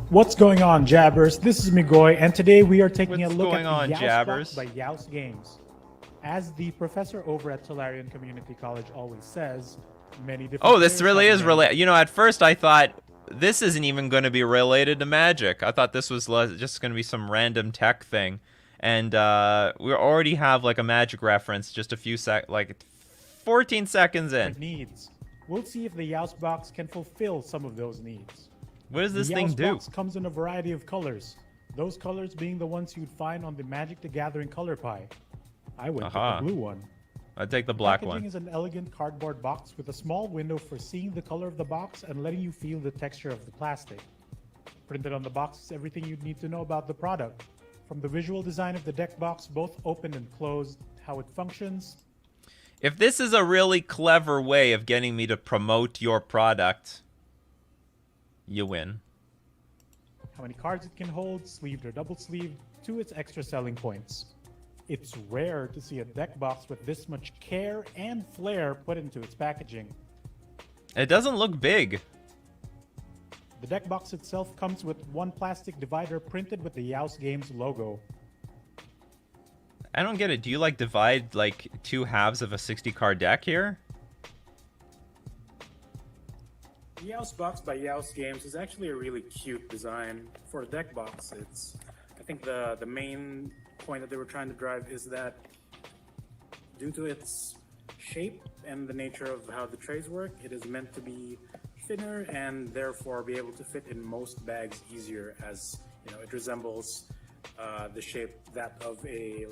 What's going on, Jabbers? This is Migoy, and today we are taking a look at the Yaos Jabbers? box by Yaos Games. As the professor over at Solarian Community College always says, many different... Oh, this really is related. You know, at first I thought this isn't even going to be related to Magic. I thought this was just going to be some random tech thing. And we already have like a magic reference just a few 14 seconds in. Needs. We'll see if the Youse box can fulfill some of those needs. What does this The thing Youse do? box comes in a variety of colors. Those colors being the ones you'd find on the Magic the Gathering color pie. I went with the blue one. I'd take the black Packaging one. is an elegant cardboard box with a small window for seeing the color of the box and letting you feel the texture of the plastic. Printed on the box is everything you'd need to know about the product. From the visual design of the deck box, both open and closed, how it functions. If this is a really clever way of getting me to promote your product, you win. How many cards it can hold, sleeved or double sleeved, to its extra selling points. It's rare to see a deck box with this much care and flair put into its packaging. It doesn't look big. The deck box itself comes with one plastic divider printed with the Youse Games logo. I don't get it. Do you like divide like 2 halves of a 60-card deck here? The Youse box by Youse Games is actually a really cute design for a deck box. I think the main point that they were trying to drive is that due to its shape and the nature of how the trays work, it is meant to be thinner and therefore be able to fit in most bags easier, as it resembles the shape that of a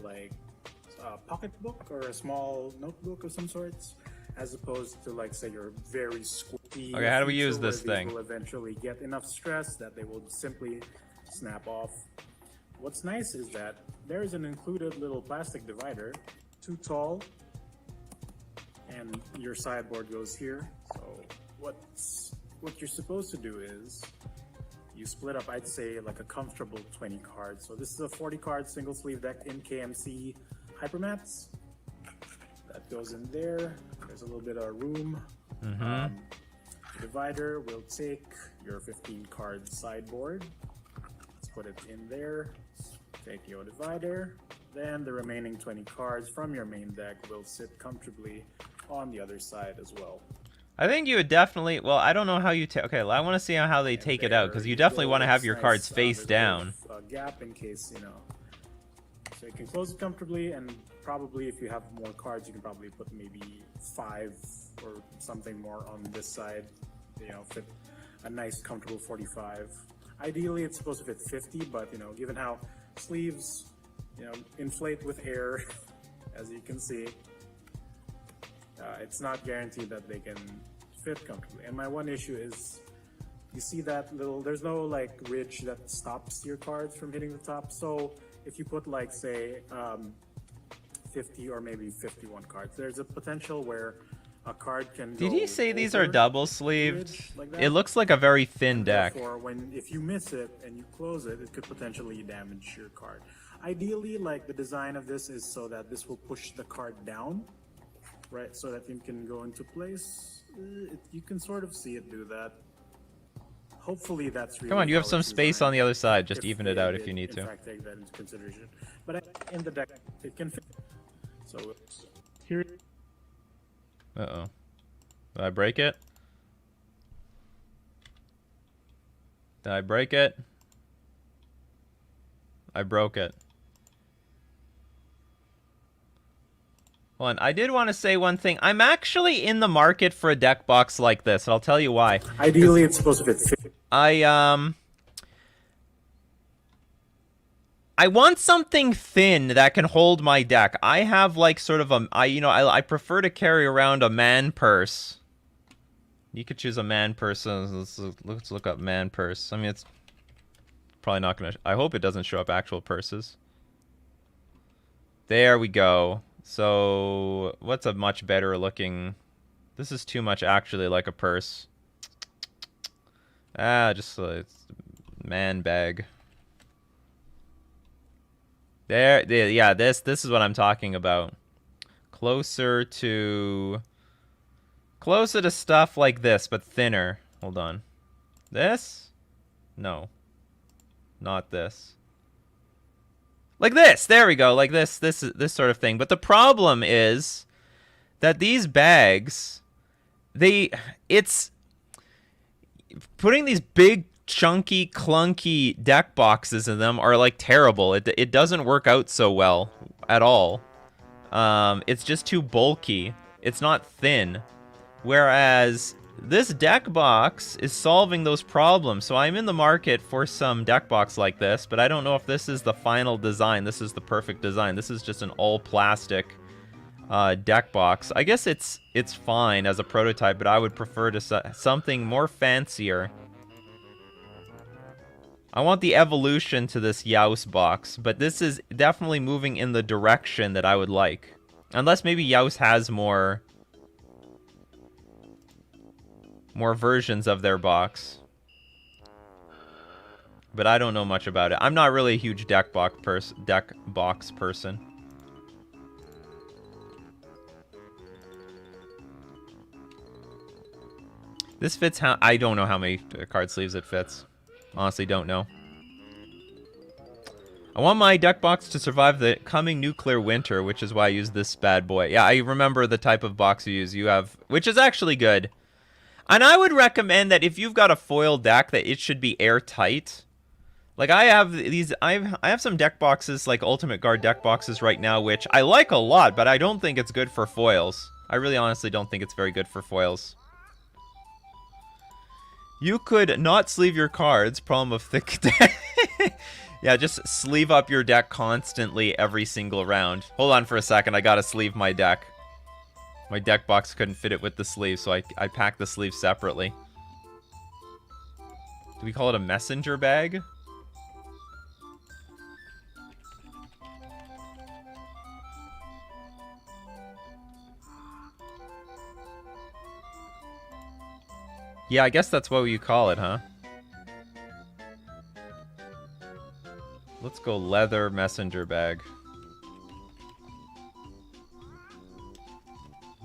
pocketbook or a small notebook of some sorts, as opposed to say your very squishy. Okay, how do we use this thing? Will eventually get enough stress that they will simply snap off. What's nice is that there is an included little plastic divider, too tall, and your sideboard goes here. So what you're supposed to do is you split up, I'd say, like a comfortable 20 cards. So this is a 40 card single sleeve deck in KMC Hypermats. That goes in there. There's a little bit of room. Divider will take your 15 card sideboard. Let's put it in there. Take your divider. Then the remaining 20 cards from your main deck will sit comfortably on the other side as well. I think you would definitely... Well, I don't know how you... Okay, I want to see how they take it out, because you definitely want to have your cards face down. A gap in case, So you can close it comfortably, and probably if you have more cards, you can probably put maybe 5 or something more on this side. Fit a nice, comfortable 45. Ideally, it's supposed to fit 50, but, given how sleeves, inflate with air, as you can see, it's not guaranteed that they can fit comfortably. And my one issue is, you see that there's no ridge that stops your cards from hitting the top. So if you put say 50 or maybe 51 cards, there's a potential where a card can Did go he say these are over double the sleeved? ridge like that. It looks like a very thin deck. Therefore, if you miss it and you close it, it could potentially damage your card. Ideally, the design of this is so that this will push the card down, right? So that it can go into place. You can sort of see it do that. Hopefully that's really... Come on, you have how some it's space designed, on the other side. Just if even it they out if did, you need in to. fact, take that into consideration. But in the deck, it can fit. So Here, Uh-oh. Did I break it? Did I break it? I broke it. Hold on, I did want to say one thing. I'm actually in the market for a deck box like this, and I'll tell you why. ideally, it's supposed to fit 50. I want something thin that can hold my deck. I have sort of I prefer to carry around a man purse. You could choose a man purse. Let's look up man purse. I mean, it's probably not gonna. I hope it doesn't show up actual purses. There we go. So what's a much better looking? This is too much actually like a purse. Just it's man bag. There, yeah, this is what I'm talking about. Closer to stuff like this, but thinner. Hold on. This? No. Not this. Like this. There we go. Like this sort of thing. But the problem is that these bags, it's putting these big chunky, clunky deck boxes in them are like terrible. It doesn't work out so well at all. It's just too bulky. It's not thin. Whereas this deck box is solving those problems. So I'm in the market for some deck box like this, but I don't know if this is the final design. This is the perfect design. This is just an all plastic deck box. I guess it's fine as a prototype, but I would prefer to something more fancier. I want the evolution to this Yaus box, but this is definitely moving in the direction that I would like. Unless maybe Yaus has more versions of their box. But I don't know much about it. I'm not really a huge deck box person. This fits how... I don't know how many card sleeves it fits. Honestly, don't know. I want my deck box to survive the coming nuclear winter, which is why I use this bad boy. Yeah, I remember the type of box you use. You have... Which is actually good. And I would recommend that if you've got a foil deck, that it should be airtight. Like, I have these... I have some deck boxes, like Ultimate Guard deck boxes right now, which I like a lot, but I don't think it's good for foils. I really honestly don't think it's very good for foils. You could not sleeve your cards. Problem of thick deck. Yeah, just sleeve up your deck constantly every single round. Hold on for a second. I gotta sleeve my deck. My deck box couldn't fit it with the sleeve, so I packed the sleeve separately. Do we call it a messenger bag? Yeah, I guess that's what you call it, huh? Let's go leather messenger bag.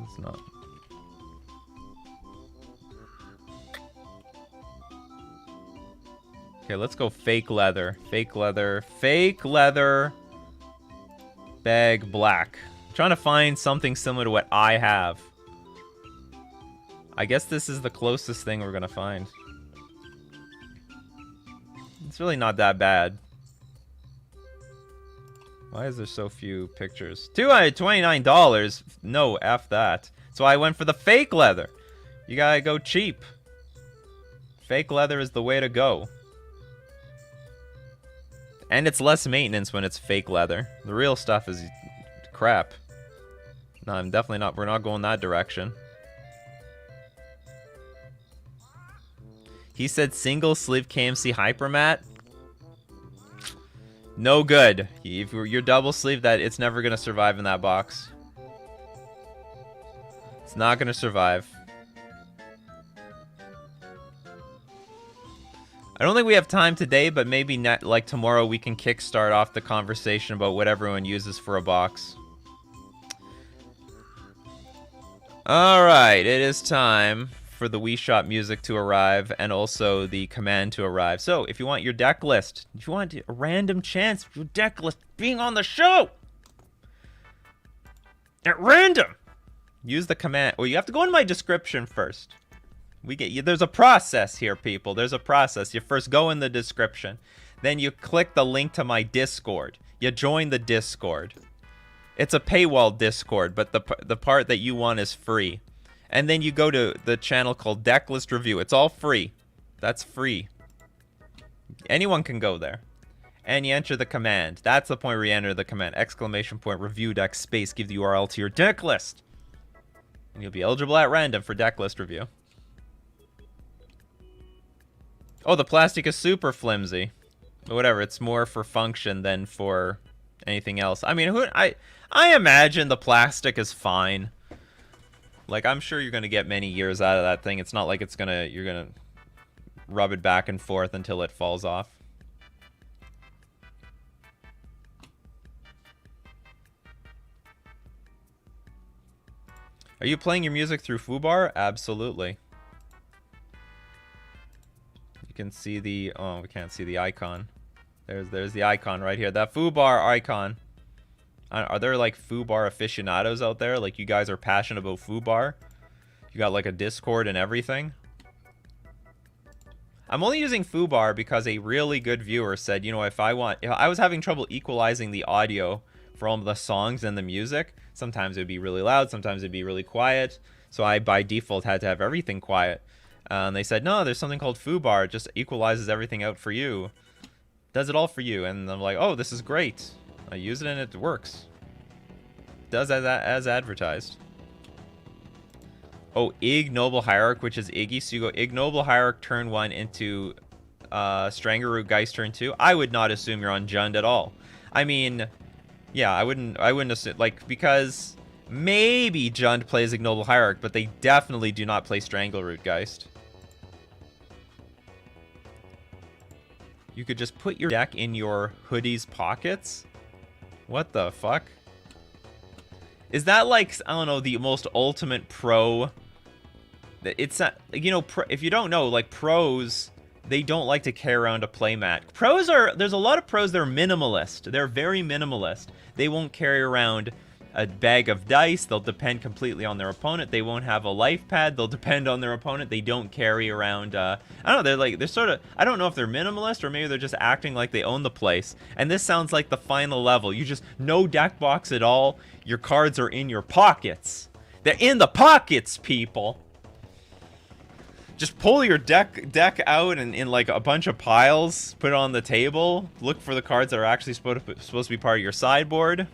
It's not. Okay, let's go fake leather. Fake leather. Fake leather bag black. I'm trying to find something similar to what I have. I guess this is the closest thing we're gonna find. It's really not that bad. Why is there so few pictures? $229? No, F that. So I went for the fake leather. You gotta go cheap. Fake leather is the way to go. And it's less maintenance when it's fake leather. The real stuff is crap. No, I'm definitely not. We're not going that direction. He said single sleeve KMC Hypermat. No good. If you're double sleeve, that it's never gonna survive in that box. It's not gonna survive. I don't think we have time today, but maybe like tomorrow we can kickstart off the conversation about what everyone uses for a box. Alright, it is time for the Wii Shop music to arrive and also the command to arrive. So, if you want your deck list, if you want a random chance of your deck list being on the show at random, use the command. Well, you have to go into my description first. There's a process here, people. There's a process. You first go in the description. Then you click the link to my Discord. You join the Discord. It's a paywall Discord, but the part that you want is free. And then you go to the channel called Decklist Review. It's all free. That's free. Anyone can go there. And you enter the command. That's the point where you enter the command. Exclamation point, review deck, space, give the URL to your deck list. And you'll be eligible at random for Decklist Review. Oh, the plastic is super flimsy. But whatever, it's more for function than for anything else. I mean, I imagine the plastic is fine. Like, I'm sure you're going to get many years out of that thing. It's not like you're going to rub it back and forth until it falls off. Are you playing your music through Fubar? Absolutely. You can see the... Oh, we can't see the icon. There's the icon right here. That Fubar icon. Are there like Fubar aficionados out there? Like, you guys are passionate about Fubar? You got like a Discord and everything? I'm only using foobar because a really good viewer said, you know, if I was having trouble equalizing the audio for all of the songs and the music, sometimes it would be really loud, sometimes it'd be really quiet. So I, by default, had to have everything quiet. And they said, no, there's something called foobar. It just equalizes everything out for you. Does it all for you. And I'm like, oh, this is great. I use it and it works. Does as advertised. Oh, Ignoble Hierarch, which is Iggy. So you go Ignoble Hierarch turn 1 into Strangleroot Geist turn 2. I would not assume you're on Jund at all. I mean, yeah, I wouldn't assume, like, because maybe Jund plays Ignoble Hierarch, but they definitely do not play Strangleroot Geist. You could just put your deck in your hoodie's pockets? What the fuck? Is that like, I don't know, the most ultimate pro? It's not, you know, if you don't know, like pros, they don't like to carry around a playmat. Pros are, there's a lot of pros that are minimalist. They're very minimalist. They won't carry around a bag of dice. They'll depend completely on their opponent. They won't have a life pad. They'll depend on their opponent. They don't carry around, I don't know, they're sort of, I don't know if they're minimalist or maybe they're just acting like they own the place. And this sounds like the final level. You just, no deck box at all. Your cards are in your pockets. They're in the pockets, people. Just pull your deck out and in like a bunch of piles, put it on the table, look for the cards that are actually supposed to be part of your sideboard.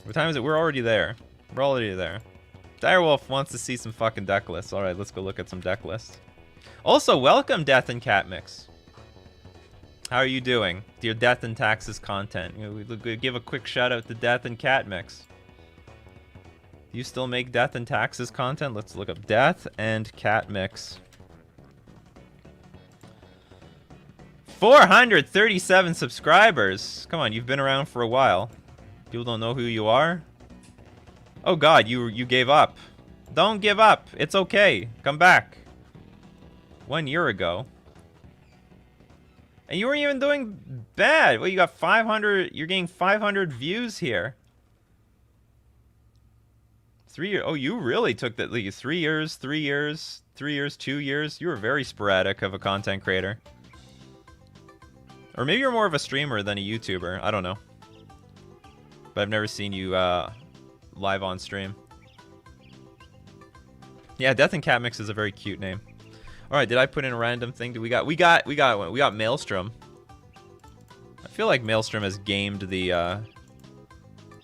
What time is it? We're already there. We're already there. Direwolf wants to see some fucking deck lists. Alright, let's go look at some deck lists. Also, welcome Death and Cat Mix. How are you doing? Dear Death and Taxes content. We give a quick shout out to Death and Cat Mix. Do you still make Death and Taxes content? Let's look up Death and Cat Mix. 437 subscribers. Come on, you've been around for a while. People don't know who you are. Oh god, you gave up. Don't give up. It's okay. Come back. 1 year ago. And you weren't even doing bad. Well, you got 500. You're getting 500 views here. 3 years. Oh, you really took that. Like 3 years, 3 years, 3 years, 2 years. You were very sporadic of a content creator. Or maybe you're more of a streamer than a YouTuber. I don't know. But I've never seen you live on stream. Yeah, Death and Cat Mix is a very cute name. All right, did I put in a random thing? We got one. We got Maelstrom. I feel like Maelstrom has gamed the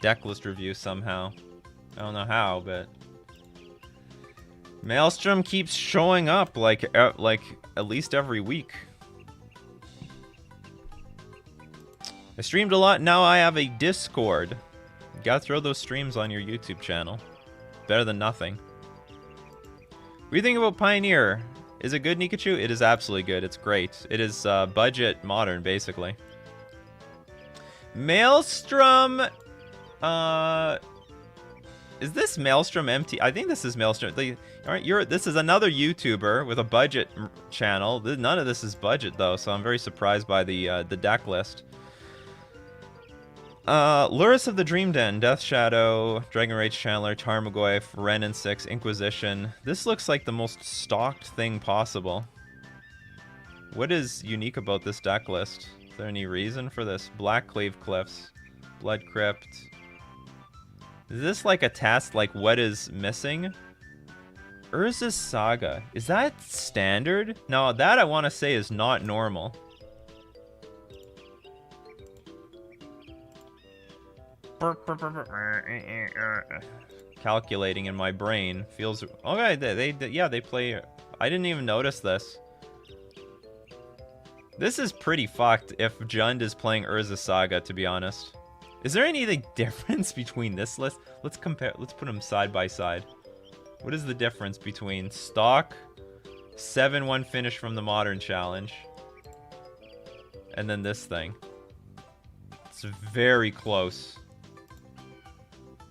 deck list review somehow. I don't know how, but Maelstrom keeps showing up like at least every week. I streamed a lot. Now I have a Discord. You gotta throw those streams on your YouTube channel. Better than nothing. What do you think about Pioneer? Is it good, Nikachu? It is absolutely good. It's great. It is budget modern, basically. Maelstrom. Is this Maelstrom MT? I think this is Maelstrom. This is another YouTuber with a budget channel. None of this is budget though, so I'm very surprised by the deck list. Luris of the Dream Den, Death Shadow, Dragon Rage Chandler, Tarmogoyf, Ren and 6, Inquisition. This looks like the most stocked thing possible. What is unique about this deck list? Is there any reason for this? Black Cleave Cliffs, Blood Crypt. Is this like a test, like what is missing? Urza's Saga. Is that standard? No, that I want to say is not normal. Calculating in my brain feels okay. They play. I didn't even notice this. This is pretty fucked if Jund is playing Urza Saga, to be honest. Is there any difference between this list? Let's compare. Let's put them side by side. What is the difference between stock 7-1 finish from the Modern Challenge and then this thing? It's very close.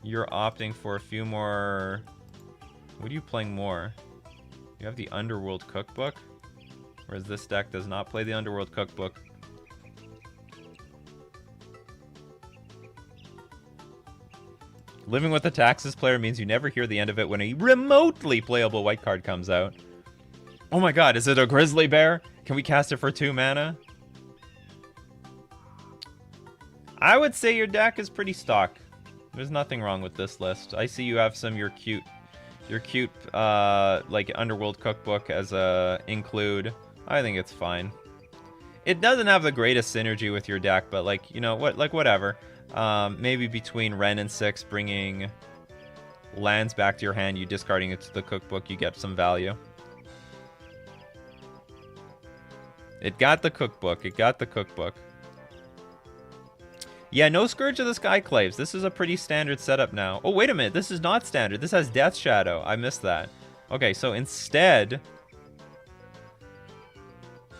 You're opting for a few more. What are you playing more? You have the Underworld Cookbook, whereas this deck does not play the Underworld Cookbook. Living with a Taxes player means you never hear the end of it when a remotely playable white card comes out. Oh my god, is it a grizzly bear? Can we cast it for 2 mana? I would say your deck is pretty stock. There's nothing wrong with this list. I see you have your cute, like Underworld Cookbook as a include. I think it's fine. It doesn't have the greatest synergy with your deck, but like, you know what, like whatever. Maybe between Ren and 6 bringing lands back to your hand, you discarding it to the cookbook, you get some value. It got the cookbook. It got the cookbook. Yeah, no Scourge of the Skyclaves. This is a pretty standard setup now. Oh, wait a minute. This is not standard. This has Death Shadow. I missed that. Okay, so instead...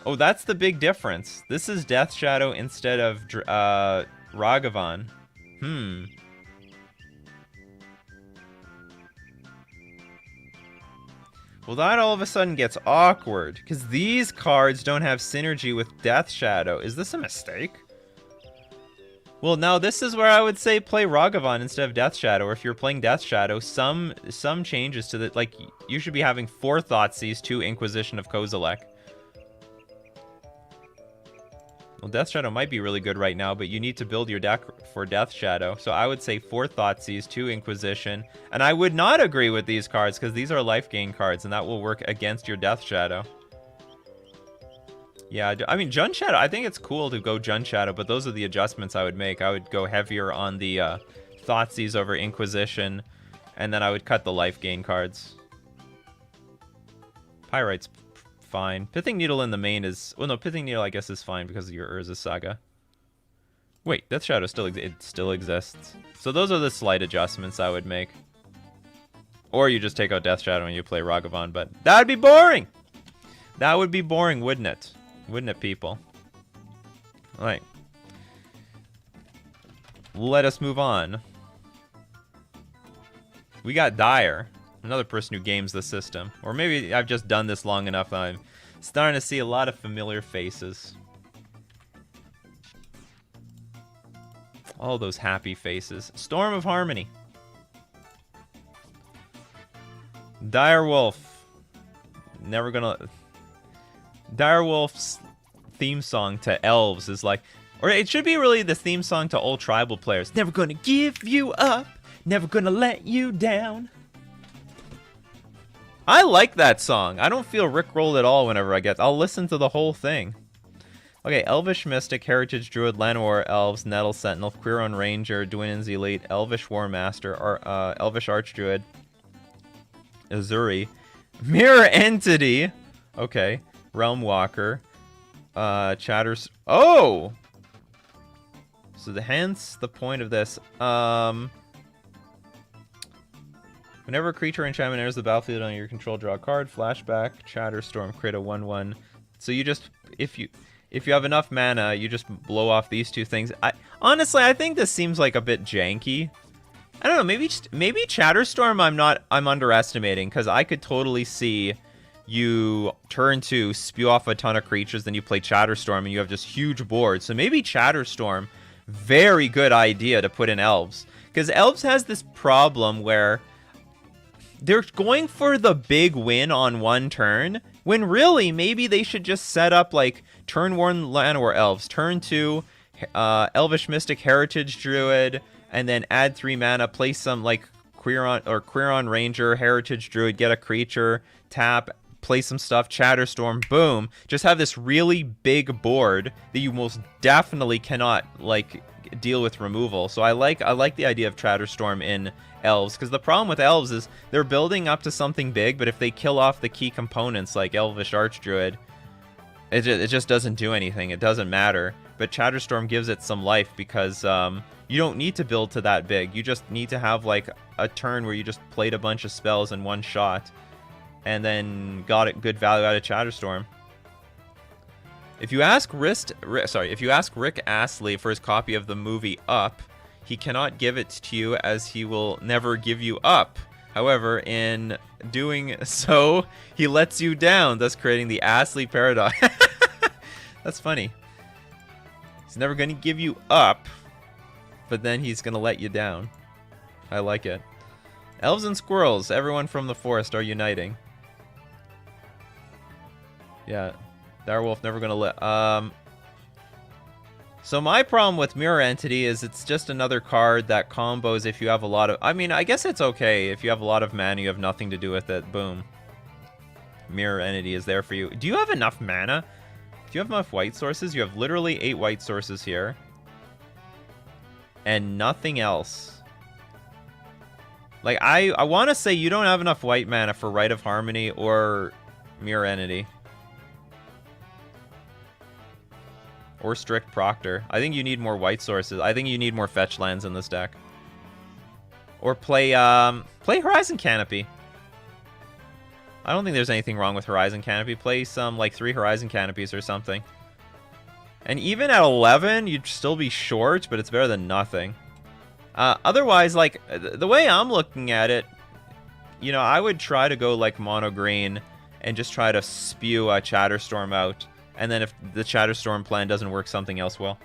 Oh, that's the big difference. This is Death Shadow instead of Ragavan. Well, that all of a sudden gets awkward, because these cards don't have synergy with Death Shadow. Is this a mistake? Well, now this is where I would say play Ragavan instead of Death Shadow, or if you're playing Death Shadow, some changes to the... Like, you should be having 4 Thoughtseize, 2 Inquisition of Kozilek. Well, Death Shadow might be really good right now, but you need to build your deck for Death Shadow. So I would say 4 Thoughtseize, 2 Inquisition. And I would not agree with these cards, because these are life gain cards, and that will work against your Death Shadow. Yeah, I mean, Jund Shadow, I think it's cool to go Jund Shadow, but those are the adjustments I would make. I would go heavier on the Thoughtseize over Inquisition, and then I would cut the life gain cards. Pyrite's fine. Pithing Needle in the main is... Well, no, Pithing Needle, I guess, is fine because of your Urza Saga. Wait, Death Shadow still exists. So those are the slight adjustments I would make. Or you just take out Death Shadow and you play Ragavan, but that would be boring! That would be boring, wouldn't it? Wouldn't it, people? Alright. Let us move on. We got Dire. Another person who games the system. Or maybe I've just done this long enough that I'm starting to see a lot of familiar faces. All those happy faces. Storm of Harmony. Dire Wolf. Never gonna... Dire Wolf's theme song to elves is like... Or it should be really the theme song to all tribal players. Never gonna give you up. Never gonna let you down. I like that song. I don't feel rickrolled at all whenever I'll listen to the whole thing. Okay, Elvish Mystic, Heritage Druid, Llanowar Elves, Nettle Sentinel, Quiron Ranger, Dwynen's Elite, Elvish War Master, Elvish Archdruid, Azuri, Mirror Entity, okay, Realm Walker, Chatters... Oh! So hence the point of this. Whenever a creature enchantment enters the battlefield on your control, draw a card, flashback, Chatterstorm, create a 1/1. So you just, if you have enough mana, you just blow off these 2 things. Honestly, I think this seems like a bit janky. I don't know, maybe Chatterstorm I'm underestimating, because I could totally see you turn 2, spew off a ton of creatures, then you play Chatterstorm and you have just huge boards. So maybe Chatterstorm, very good idea to put in Elves. Because Elves has this problem where they're going for the big win on one turn, when really maybe they should just set up like turn 1 Llanowar Elves, turn 2 Elvish Mystic Heritage Druid, and then add 3 mana, play some like Quiron Ranger, Heritage Druid, get a creature, tap, play some stuff, Chatterstorm, boom. Just have this really big board that you most definitely cannot like deal with removal. So I like the idea of Chatterstorm in Elves, because the problem with Elves is they're building up to something big, but if they kill off the key components like Elvish Archdruid, it just doesn't do anything. It doesn't matter. But Chatterstorm gives it some life because you don't need to build to that big. You just need to have like a turn where you just played a bunch of spells in one shot and then got it good value out of Chatterstorm. If you ask Rick Astley for his copy of the movie Up, he cannot give it to you as he will never give you up. However, in doing so, he lets you down, thus creating the Astley paradox. That's funny. He's never going to give you up, but then he's going to let you down. I like it. Elves and squirrels, everyone from the forest are uniting. Yeah, Direwolf never gonna let. So my problem with Mirror Entity is it's just another card that combos if you have a lot of... I mean, I guess it's okay. If you have a lot of mana, you have nothing to do with it. Boom. Mirror Entity is there for you. Do you have enough mana? Do you have enough white sources? You have literally 8 white sources here. And nothing else. Like, I want to say you don't have enough white mana for Rite of Harmony or Mirror Entity. Or Strict Proctor. I think you need more white sources. I think you need more fetch lands in this deck. Or play Horizon Canopy. I don't think there's anything wrong with Horizon Canopy. Play some, like, 3 Horizon Canopies or something. And even at 11, you'd still be short, but it's better than nothing. Otherwise, like, the way I'm looking at it, you know, I would try to go, like, mono green and just try to spew a Chatterstorm out. And then if the Chatterstorm plan doesn't work, something else will.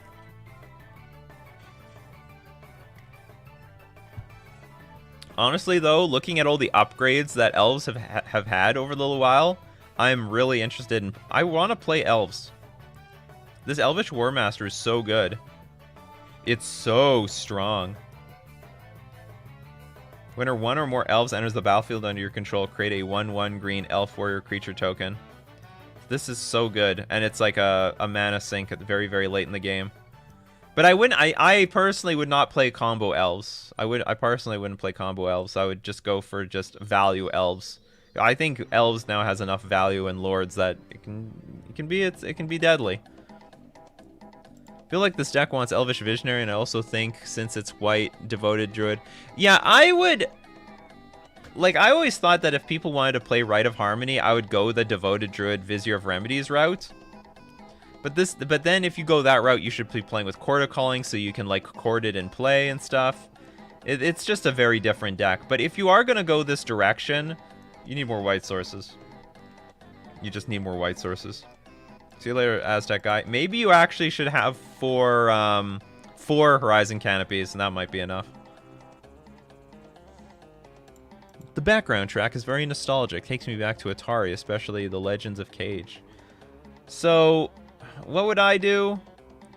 Honestly, though, looking at all the upgrades that Elves have had over the little while, I'm really interested in... I want to play Elves. This Elvish War Master is so good. It's so strong. Whenever 1 or more Elves enters the battlefield under your control, create a 1/1 green Elf Warrior creature token. This is so good, and it's like a mana sink at the very, very late in the game. But I personally would not play combo Elves. I personally wouldn't play combo Elves. I would just go for just value Elves. I think Elves now has enough value in Lords that it can be deadly. I feel like this deck wants Elvish Visionary, and I also think since it's white, Devoted Druid. Yeah, I would... Like, I always thought that if people wanted to play Rite of Harmony, I would go the Devoted Druid Vizier of Remedies route. But then if you go that route, you should be playing with Chord of Calling, so you can, like, chord it and play and stuff. It's just a very different deck. But if you are going to go this direction, you need more white sources. You just need more white sources. See you later, Aztec guy. Maybe you actually should have 4 Horizon Canopies, and that might be enough. The background track is very nostalgic. Takes me back to Atari, especially the Legends of Cage. So, what would I do?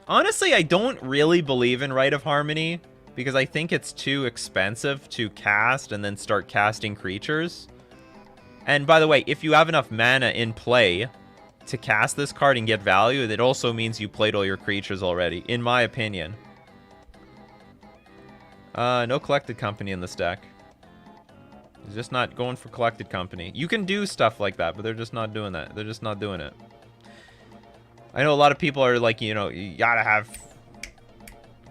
Honestly, I don't really believe in Rite of Harmony, because I think it's too expensive to cast and then start casting creatures. And by the way, if you have enough mana in play to cast this card and get value, it also means you played all your creatures already, in my opinion. No Collected Company in this deck. He's just not going for Collected Company. You can do stuff like that, but they're just not doing that. They're just not doing it. I know a lot of people are like, you know, you gotta have...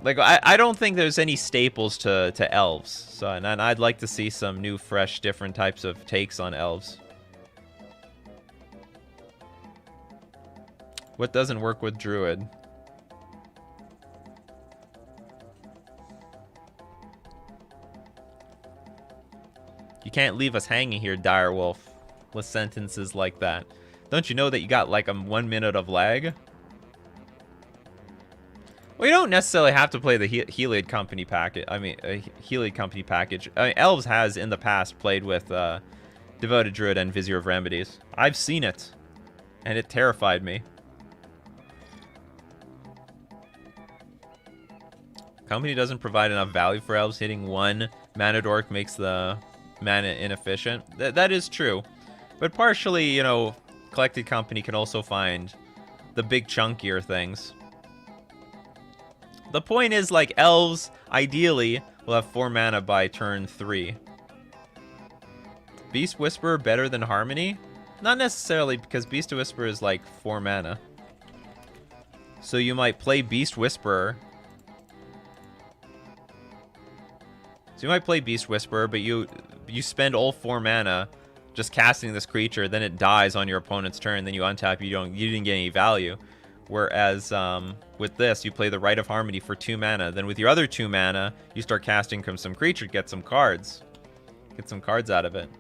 Like, I don't think there's any staples to Elves. So, and I'd like to see some new, fresh, different types of takes on Elves. What doesn't work with Druid? You can't leave us hanging here, Direwolf, with sentences like that. Don't you know that you got like 1 minute of lag? Well, you don't necessarily have to play the Heliod Company package. I mean, Heliod Company package. I mean, Elves has in the past played with Devoted Druid and Vizier of Remedies. I've seen it, and it terrified me. Company doesn't provide enough value for Elves. Hitting 1 mana dork makes the mana inefficient. That is true. But partially, you know, Collected Company can also find the big chunkier things. The point is, like, Elves, ideally, will have 4 mana by turn 3. Beast Whisperer better than Harmony? Not necessarily, because Beast Whisperer is, like, 4 mana. So you might play Beast Whisperer. So you might play Beast Whisperer, but you spend all 4 mana just casting this creature, then it dies on your opponent's turn, then you untap, you didn't get any value. Whereas with this, you play the Rite of Harmony for 2 mana. Then with your other 2 mana, you start casting from some creature, get some cards. Get some cards out of it.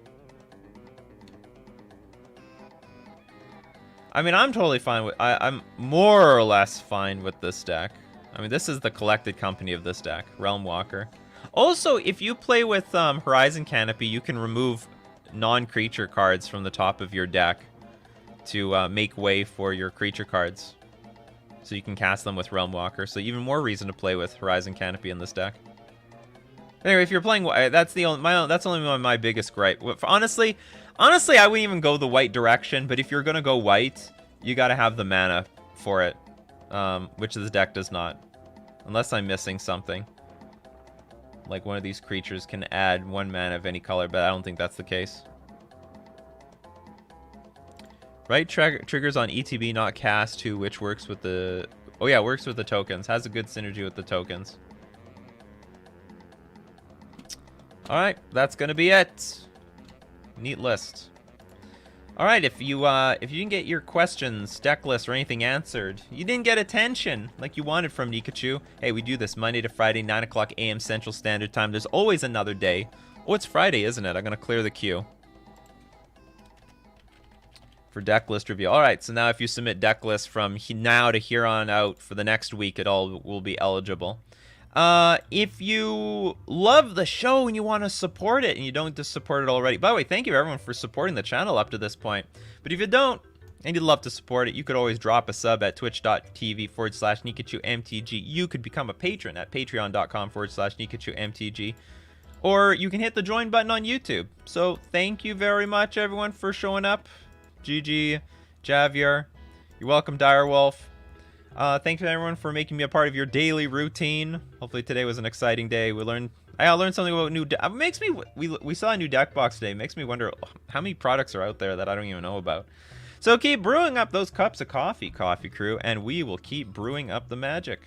I mean, I'm totally fine with... I'm more or less fine with this deck. I mean, this is the Collected Company of this deck. Realm Walker. Also, if you play with Horizon Canopy, you can remove non-creature cards from the top of your deck. to make way for your creature cards. So you can cast them with Realm Walker. So even more reason to play with Horizon Canopy in this deck. Anyway, if you're playing, that's only one of my biggest gripe. Honestly, I wouldn't even go the white direction. But if you're gonna go white, you gotta have the mana for it, which this deck does not, unless I'm missing something. Like one of these creatures can add 1 mana of any color, but I don't think that's the case. Right triggers on ETB, not cast too, which works with the... Oh yeah, works with the tokens. Has a good synergy with the tokens. Alright, that's gonna be it. Neat list. Alright, if you didn't get your questions, deck list, or anything answered, you didn't get attention like you wanted from Nikachu. Hey, we do this Monday to Friday, 9 o'clock a.m. Central Standard Time. There's always another day. Oh, it's Friday, isn't it? I'm gonna clear the queue for deck list review. Alright, so now if you submit deck lists from now to here on out for the next week, it all will be eligible. If you love the show and you want to support it and you don't just support it already, by the way, thank you everyone for supporting the channel up to this point. But if you don't and you'd love to support it, you could always drop a sub at twitch.tv/NikachuMTG. You could become a patron at patreon.com/NikachuMTG. Or you can hit the join button on YouTube. So thank you very much everyone for showing up. GG, Javier, you're welcome, Direwolf. Thank you everyone for making me a part of your daily routine. Hopefully today was an exciting day. I learned something about new. Makes me we saw a new deck box today. Makes me wonder how many products are out there that I don't even know about. So keep brewing up those cups of coffee, Coffee Crew, and we will keep brewing up the magic.